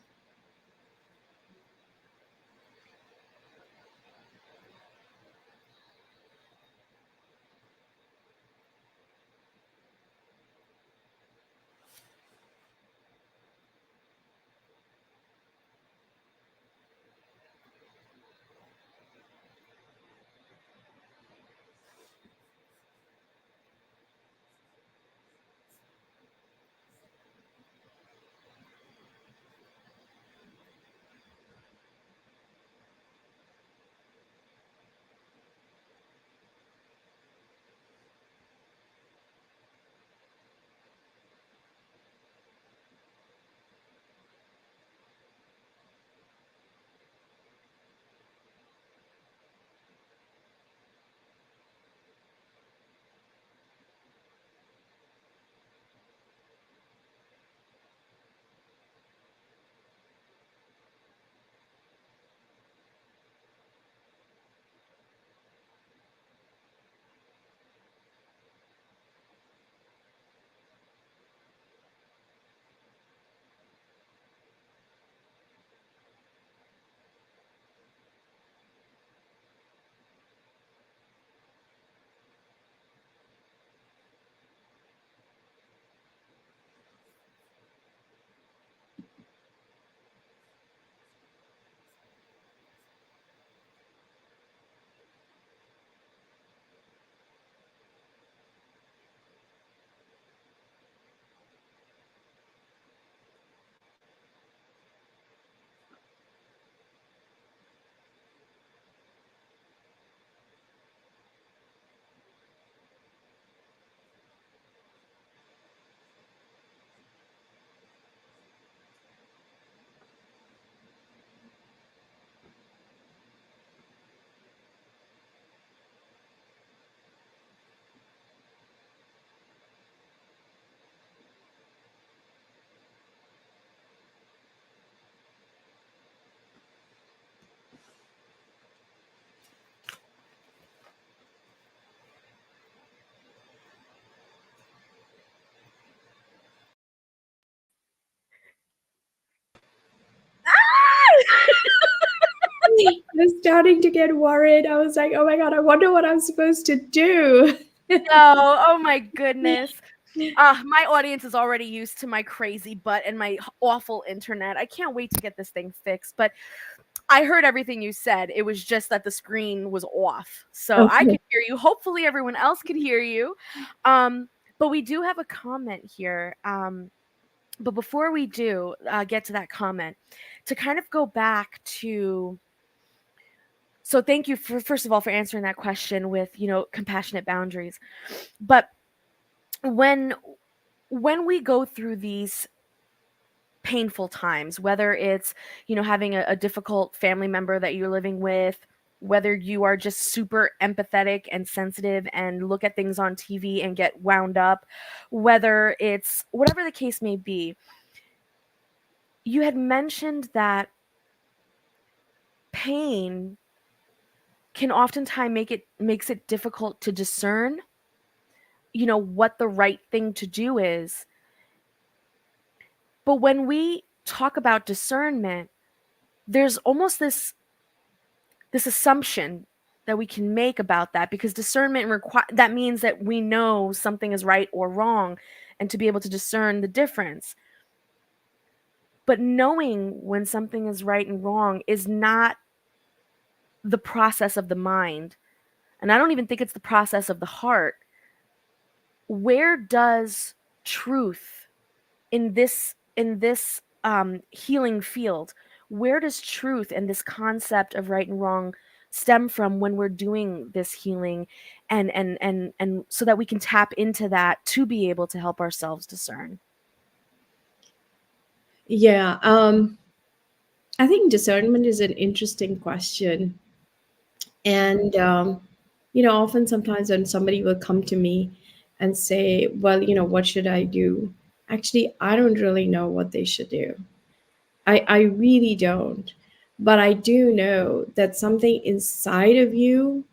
I was starting to get worried. I was like, oh my God, I wonder what I'm supposed to do. No, oh my goodness. My audience is already used to my crazy butt and my awful internet. I can't wait to get this thing fixed. But I heard everything you said. It was just that the screen was off. So I Okay. could hear you. Hopefully everyone else could hear you. Um, but we do have a comment here. But before we do get to that comment, to kind of go back to, so thank you for, first of all, for answering that question with, compassionate boundaries. But when we go through these painful times, whether it's, having a difficult family member that you're living with, whether you are just super empathetic and sensitive and look at things on TV and get wound up, whether it's whatever the case may be, you had mentioned that pain can oftentimes makes it difficult to discern, what the right thing to do is. But when we talk about discernment, there's almost this assumption that we can make about that, because discernment that means that we know something is right or wrong, and to be able to discern the difference. But knowing when something is right and wrong is not the process of the mind, and I don't even think it's the process of the heart. Where does truth in this healing field, where does truth and this concept of right and wrong stem from when we're doing this healing, and so that we can tap into that to be able to help ourselves discern? Yeah, I think discernment is an interesting question. And, often sometimes when somebody will come to me and say, well, what should I do? Actually, I don't really know what they should do. I really don't. But I do know that something inside of you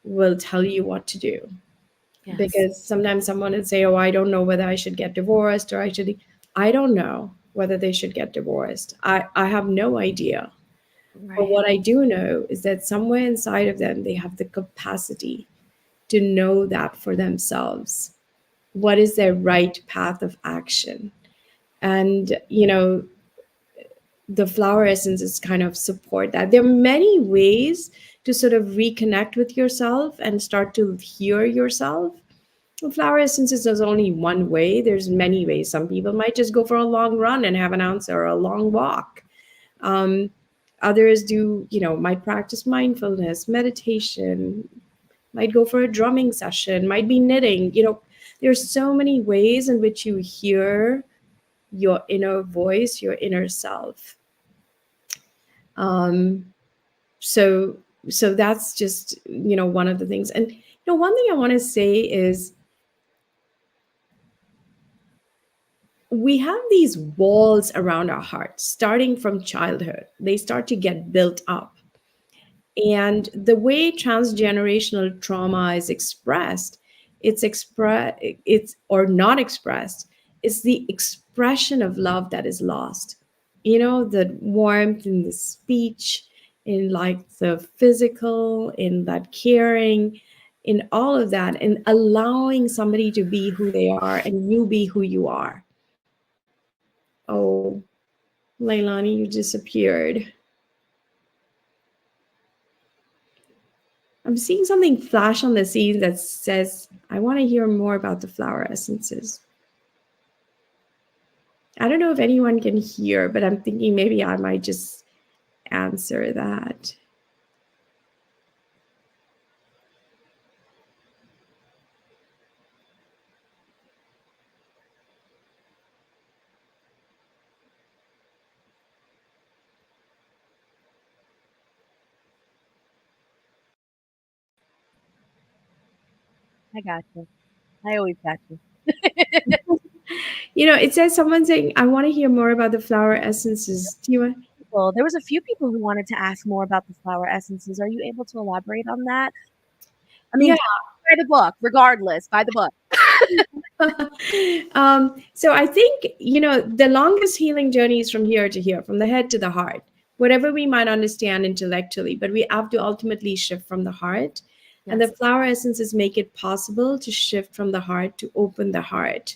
will tell you what to do. Yes. Because sometimes someone would say, oh, I don't know whether I should get divorced or I should. I don't know whether they should get divorced. I have no idea. But Right. what I do know is that somewhere inside of them, they have the capacity to know that for themselves. What is their right path of action? And, the flower essences kind of support that. There are many ways to sort of reconnect with yourself and start to hear yourself. Flower essences is only one way. There's many ways. Some people might just go for a long run and have an answer, or a long walk. Um, Others do, might practice mindfulness, meditation, might go for a drumming session, might be knitting. There's so many ways in which you hear your inner voice, your inner self. Um, so so that's just one of the things. And one thing I want to say is we have these walls around our hearts starting from childhood. They start to get built up. And the way transgenerational trauma is expressed, it's or not expressed, is the expression of love that is lost. The warmth in the speech, in like the physical, in that caring, in all of that, and allowing somebody to be who they are and you be who you are. Oh, Lailani, you disappeared. I'm seeing something flash on the scene that says, I want to hear more about the flower essences. I don't know if anyone can hear, but I'm thinking maybe I might just answer that. I got you. I always got you. It says someone saying, I want to hear more about the flower essences. Do you want? Well, there was a few people who wanted to ask more about the flower essences. Are you able to elaborate on that? I mean, Yeah. buy the book, regardless. Buy the book. So I think, the longest healing journey is from here to here, from the head to the heart, whatever we might understand intellectually, but we have to ultimately shift from the heart. And the Yes. flower essences make it possible to shift from the heart, to open the heart.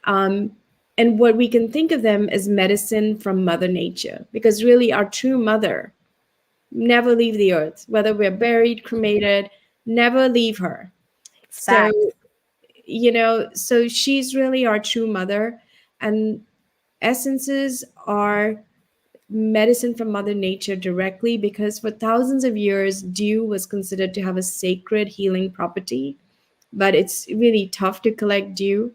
Um, and what we can think of them as medicine from Mother Nature, because really our true mother never leave the earth, whether we're buried, cremated, never leave her. So Facts. so she's really our true mother. And Essences are medicine from Mother Nature directly, because for thousands of years, dew was considered to have a sacred healing property, but it's really tough to collect dew.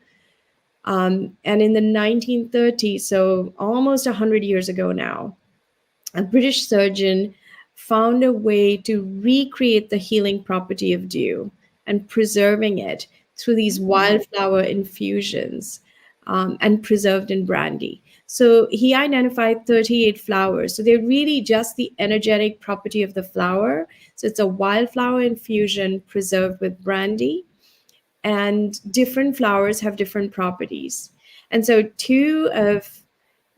And in the 1930s, so almost 100 years ago now, a British surgeon found a way to recreate the healing property of dew and preserving it through these Mm. wildflower infusions, and preserved in brandy. So he identified 38 flowers. So they're really just the energetic property of the flower. So it's a wildflower infusion preserved with brandy, and different flowers have different properties. And so, two of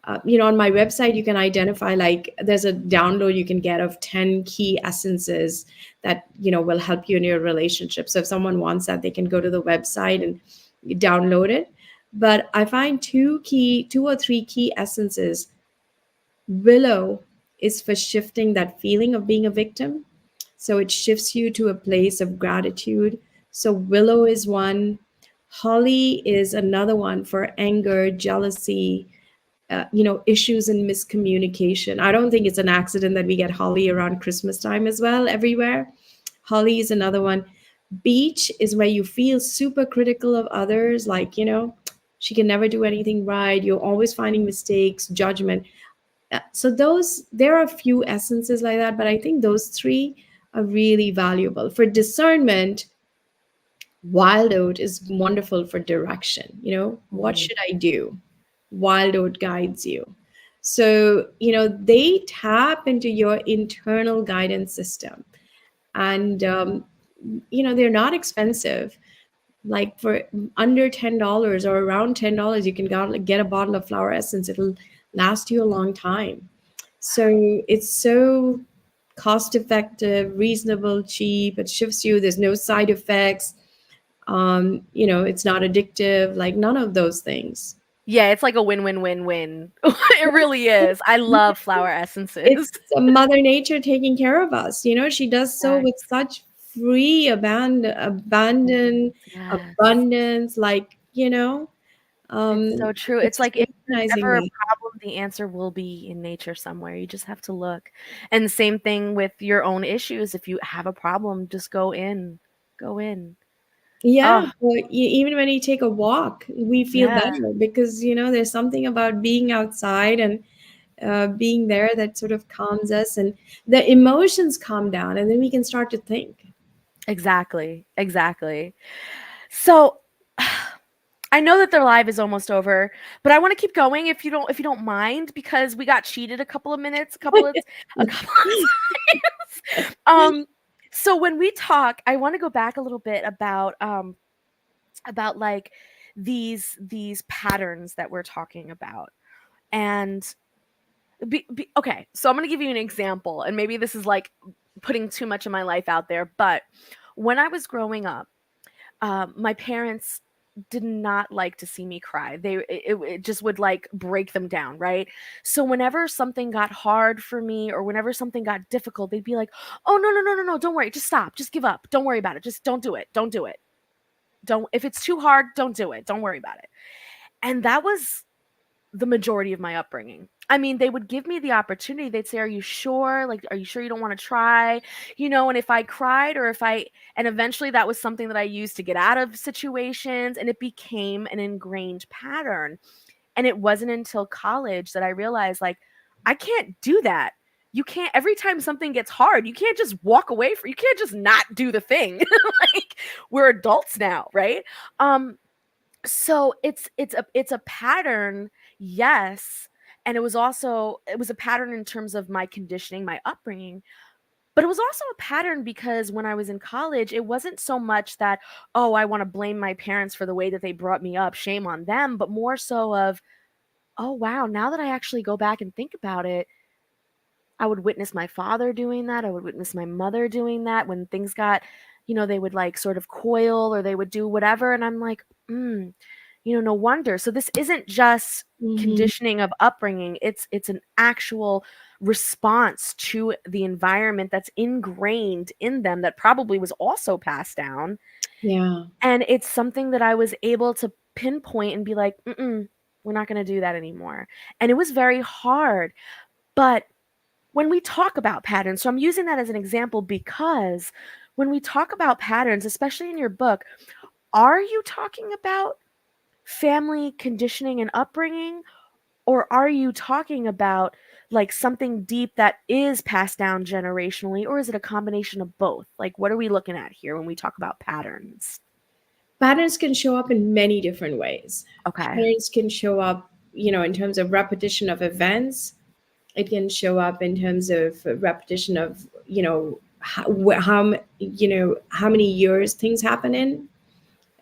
on my website, you can identify, like, there's a download you can get of 10 key essences that will help you in your relationship. So if someone wants that, they can go to the website and download it. But I find two or three key essences. Willow is for shifting that feeling of being a victim, so it shifts you to a place of gratitude. So willow is one. Holly is another one for anger, jealousy, issues in miscommunication. I don't think it's an accident that we get holly around Christmas time as well everywhere. Holly is another one. Beach is where you feel super critical of others, like, she can never do anything right. You're always finding mistakes, judgment. So those, there are a few essences like that, but I think those three are really valuable for discernment. Wild oat is wonderful for direction. What Mm. should I do? Wild oat guides you. So, they tap into your internal guidance system. And, they're not expensive. Like for under $10 or around $10, you can get a bottle of flower essence. It'll last you a long time. So it's so cost effective, reasonable, cheap. It shifts you. There's no side effects. It's not addictive, like none of those things. Yeah, it's like a win-win-win-win. It really is. I love flower essences. It's Mother Nature taking care of us. She does so with Exactly. such free Yes. abundance, like, It's so true. It's it's like if there's recognizing ever a that. problem, the answer will be in nature somewhere. You just have to look. And the same thing with your own issues. If you have a problem, just go in. Go in. Yeah, Oh, well, even when you take a walk, we feel yeah, better because, there's something about being outside and being there that sort of calms us, and the emotions calm down, and then we can start to think. exactly. Exactly. So I know that their live is almost over, but I want to keep going if you don't mind because we got cheated a couple of minutes, a couple of times. So when we talk, I want to go back a little bit about like these patterns that we're talking about. And okay, so I'm going to give you an example, and maybe this is like putting too much of my life out there, but when I was growing up, my parents did not like to see me cry. It just would like break them down, right? So whenever something got hard for me or whenever something got difficult, they'd be like, "Oh, no, no, no, no, no, don't worry. Just stop. Just give up. Don't worry about it. Just don't do it. Don't do it. Don't if it's too hard, don't do it. Don't worry about it." And that was the majority of my upbringing. I mean, they would give me the opportunity. They'd say, "Are you sure? Like, are you sure you don't want to try?" And if I cried and eventually that was something that I used to get out of situations and it became an ingrained pattern. And it wasn't until college that I realized, like, I can't do that. You can't, every time something gets hard, you can't just walk away from, you can't just not do the thing. Like, we're adults now, right? Um, so it's a pattern, yes, and it was a pattern in terms of my conditioning, my upbringing, but it was also a pattern because when I was in college, it wasn't so much that, oh, I want to blame my parents for the way that they brought me up, shame on them, but more so of, oh wow, now that I actually go back and think about it, I would witness my father doing that. I would witness my mother doing that when things got, they would like sort of coil or they would do whatever. And I'm like, no wonder. So this isn't just Hmm. conditioning of upbringing. It's an actual response to the environment that's ingrained in them that probably was also passed down. Yeah. And it's something that I was able to pinpoint and be like, mm-mm, We're not going to do that anymore. And it was very hard. But when we talk about patterns, so I'm using that as an example because when we talk about patterns, especially in your book, are you talking about family conditioning and upbringing? Or are you talking about like something deep that is passed down generationally? Or is it a combination of both? Like, what are we looking at here when we talk about patterns? Patterns can show up in many different ways. Okay. Patterns can show up, in terms of repetition of events. It can show up in terms of repetition of, how many years things happen in.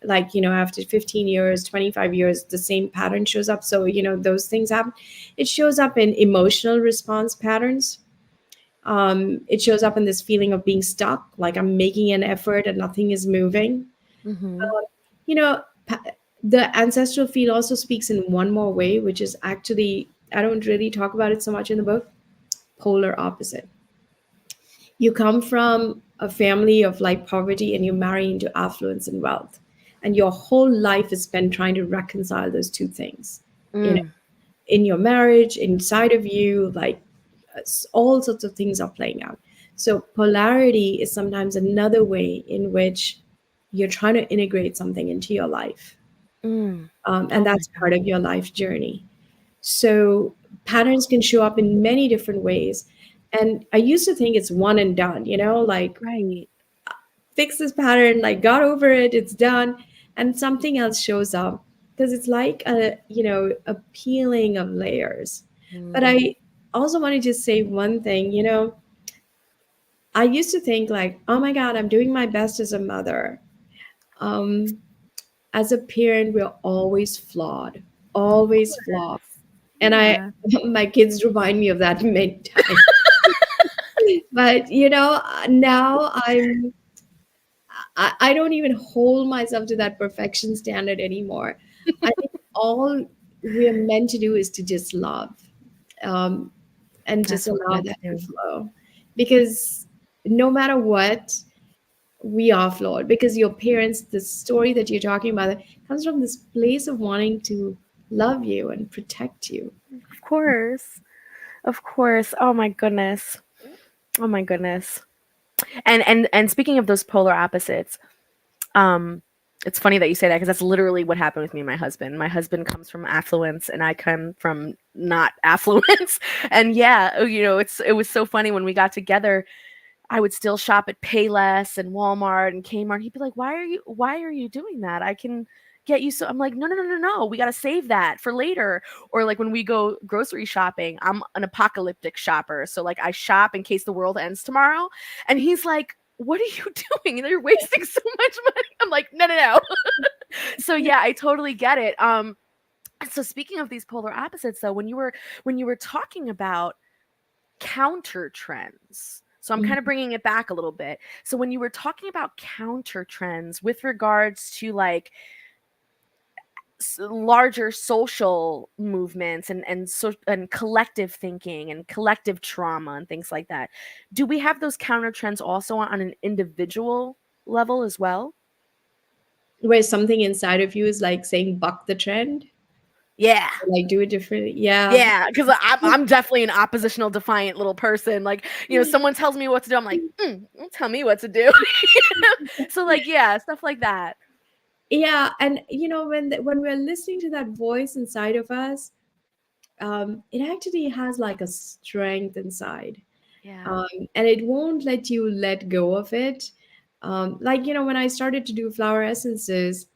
Like, after 15 years, 25 years, the same pattern shows up. So, those things happen. It shows up in emotional response patterns. It shows up in this feeling of being stuck, like I'm making an effort and nothing is moving. Mm-hmm. You know, the ancestral field also speaks in one more way, which is actually, I don't really talk about it so much in the book, polar opposite. You come from a family of like poverty and you marry into affluence and wealth. And your whole life is spent trying to reconcile those two things. You know, Mm, in your marriage, inside of you, like all sorts of things are playing out. So polarity is sometimes another way in which you're trying to integrate something into your life. mm. And Oh my that's part of God. your life journey. So patterns can show up in many different ways. And I used to think it's one and done, like Right. fix this pattern, like got over it, it's done, and something else shows up because it's like a peeling of layers. But Mm. I also want to just say one thing, I used to think like, oh my God, I'm doing my best as a mother. Um, as a parent, we're Of always flawed. course. And Yeah. my kids remind me of that many times. But now I don't even hold myself to that perfection standard anymore. I think all we're meant to do is to just love, um, and just That's what we're allow meant that to to do. flow. Because no matter what, we are flawed. Because your parents, the story that you're talking about, comes from this place of wanting to love you and protect you. Of course. Of course. Oh my goodness. Oh my goodness. And speaking of those polar opposites, um it's funny that you say that because that's literally what happened with me and my husband. My husband comes from affluence and I come from not affluence. And yeah, it was so funny when we got together. I would still shop at Payless and Walmart and Kmart. He'd be like, why are you doing that? I can get you so I'm like, no. We gotta save that for later. Or like when we go grocery shopping, I'm an apocalyptic shopper. So like I shop in case the world ends tomorrow. And he's like, what are you doing? You're wasting so much money. I'm like, no. So yeah, I totally get it. So speaking of these polar opposites though, when you were talking about counter trends. So I'm kind of bringing it back a little bit. So when you were talking about counter trends with regards to like larger social movements and collective thinking and collective trauma and things like that, do we have those counter trends also on an individual level as well? Where something inside of you is like saying, buck the trend, Yeah. like do it differently. Yeah. Yeah, because I'm definitely an oppositional, defiant little person. Like, someone tells me what to do, I'm like, don't tell me what to do. So, like, yeah, stuff like that. Yeah, and when we're listening to that voice inside of us, it actually has like a strength inside, Yeah. um, and it won't let you let go of it. Like when I started to do flower essences,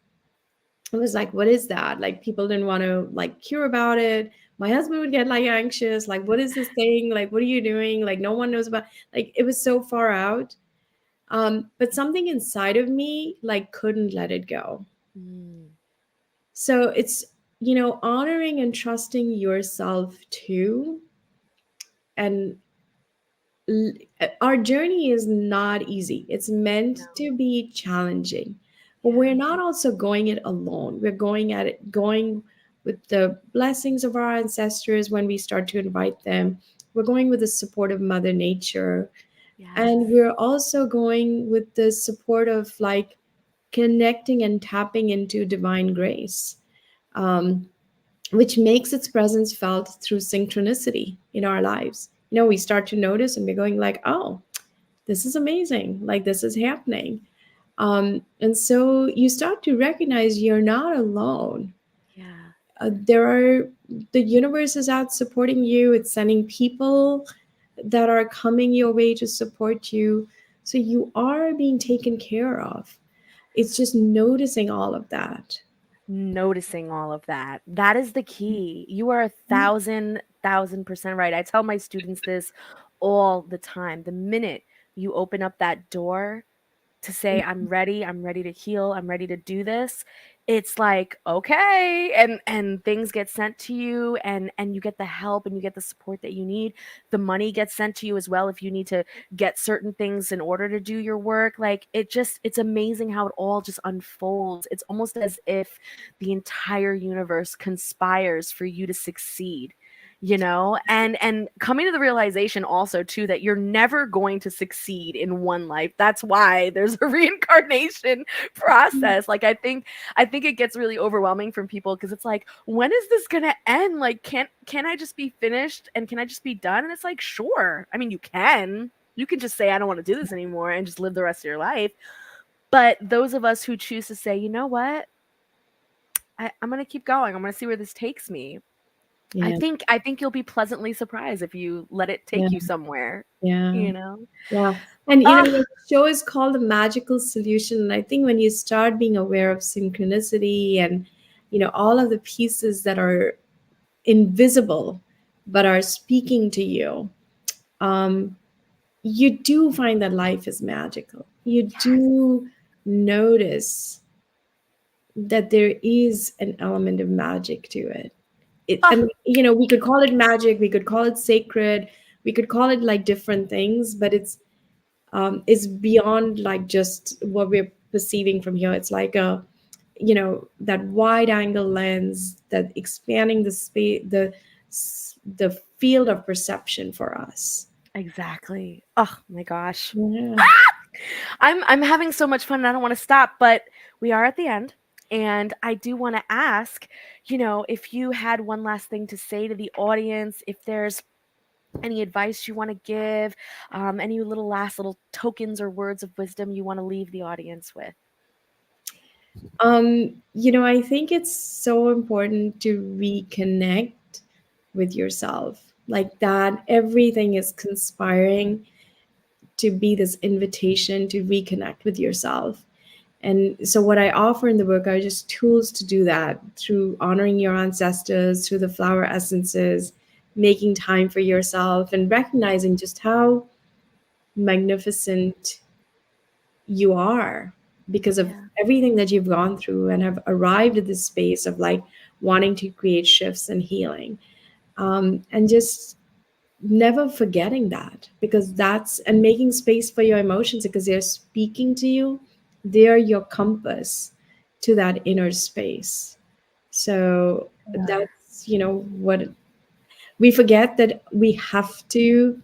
I was like, what is that? Like people didn't want to like cure about it. My husband would get like anxious, like, what is this thing? Like, what are you doing? Like, no one knows about. Like, it was so far out. But something inside of me like couldn't let it go. Mm, So it's, honoring and trusting yourself too. And our journey is not easy. It's no. meant to be challenging, but we're Yeah. not also going it alone. We're going with the blessings of our ancestors when we start to invite them. We're going with the support of Mother Nature. Yes. And we're also going with the support of like connecting and tapping into divine grace. Um, which makes its presence felt through synchronicity in our lives. We start to notice and we're going like, oh, this is amazing. Like this is happening. And so you start to recognize you're not alone. Yeah. There are the universe is out supporting you. It's sending people that are coming your way to support you. So you are being taken care of. It's just noticing all of that. Noticing all of that. That is the key. You are 1,000% right. I tell my students this all the time. The minute you open up that door to say, I'm ready to heal, I'm ready to do this, it's like, okay, and things get sent to you, and you get the help and you get the support that you need. The money gets sent to you as well if you need to get certain things in order to do your work. Like, it's amazing how it all just unfolds. It's almost as if the entire universe conspires for you to succeed, and coming to the realization also too that you're never going to succeed in one life. That's why there's a reincarnation process. Like, I think it gets really overwhelming from people because it's like, when is this gonna end? Like, can I just be finished and can I just be done? And it's like, sure, I mean, you can just say, I don't want to do this anymore, and just live the rest of your life. But those of us who choose to say, you know what, I'm gonna keep going, I'm gonna see where this takes me. I Yeah, think I think you'll be pleasantly surprised if you let it yeah, take you somewhere, yeah, you know? yeah. And Ah, the show is called The Magical Solution. And I think when you start being aware of synchronicity and all of the pieces that are invisible but are speaking to you, um, you do find that life is magical. You yes. do notice that there is an element of magic to it. Ah, And we could call it magic, we could call it sacred, we could call it like different things, but it's beyond like just what we're perceiving from here. It's like that wide angle lens that expanding the space, the field of perception for us. exactly. Oh my gosh. Yeah. I'm having so much fun and I don't wanna stop, but we are at the end, and I do wanna ask, if you had one last thing to say to the audience, if there's any advice you wanna give, any little last little tokens or words of wisdom you wanna leave the audience with. I think it's so important to reconnect with yourself. Like that, everything is conspiring to be this invitation to reconnect with yourself. And so, what I offer in the book are just tools to do that through honoring your ancestors, through the flower essences, making time for yourself, and recognizing just how magnificent you are because of Yeah, everything that you've gone through and have arrived at this space of like wanting to create shifts and healing. And just never forgetting that, because that's and making space for your emotions because they're speaking to you, they're your compass to that inner space. So sure. that's what we forget, that we have to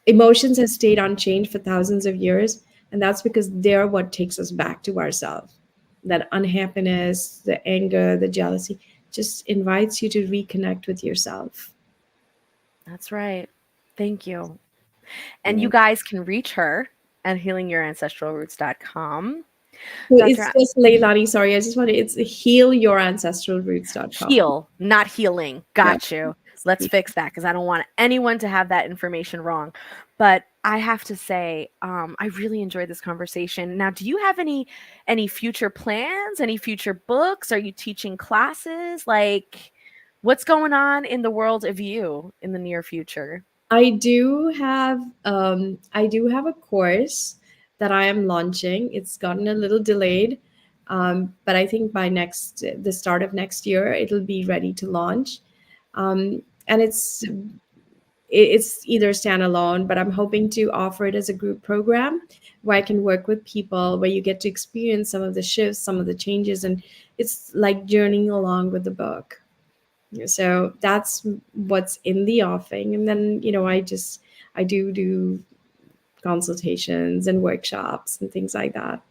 emotions have stayed unchanged for thousands of years, and that's because they're what takes us back to ourselves. That unhappiness, the anger, the jealousy just invites you to reconnect with yourself. That's right. Thank you. And you Yeah. guys can reach her at healingyourancestralroots.com. So it's Dr. just Leilani, sorry, I just want to, it's healyourancestralroots.com. Heal, not healing. Yeah. Got you. Let's fix that because I don't want anyone to have that information wrong. But I have to say, I really enjoyed this conversation. Now, do you have any future plans? Any future books? Are you teaching classes? Like, what's going on in the world of you in the near future? I do have a course that I am launching. It's gotten a little delayed, but I think by the start of next year it'll be ready to launch. And it's either standalone, but I'm hoping to offer it as a group program where I can work with people, where you get to experience some of the shifts, some of the changes, and it's like journeying along with the book. So that's what's in the offing. And then I do consultations and workshops and things like that.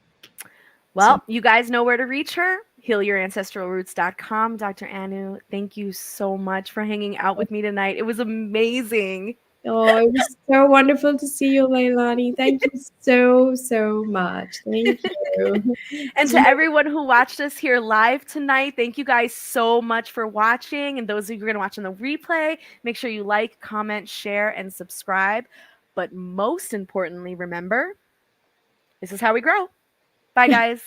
So Well, you guys know where to reach her. healyorancestralroots.com. Dr. Anu, thank you so much for hanging out with me tonight. It was amazing. Oh, it was so wonderful to see you, Lailani. Thank you so, so much. Thank you. And You to know, everyone who watched us here live tonight, thank you guys so much for watching. And those of you who are going to watch on the replay, make sure you like, comment, share, and subscribe. But most importantly, remember, this is how we grow. Bye, guys.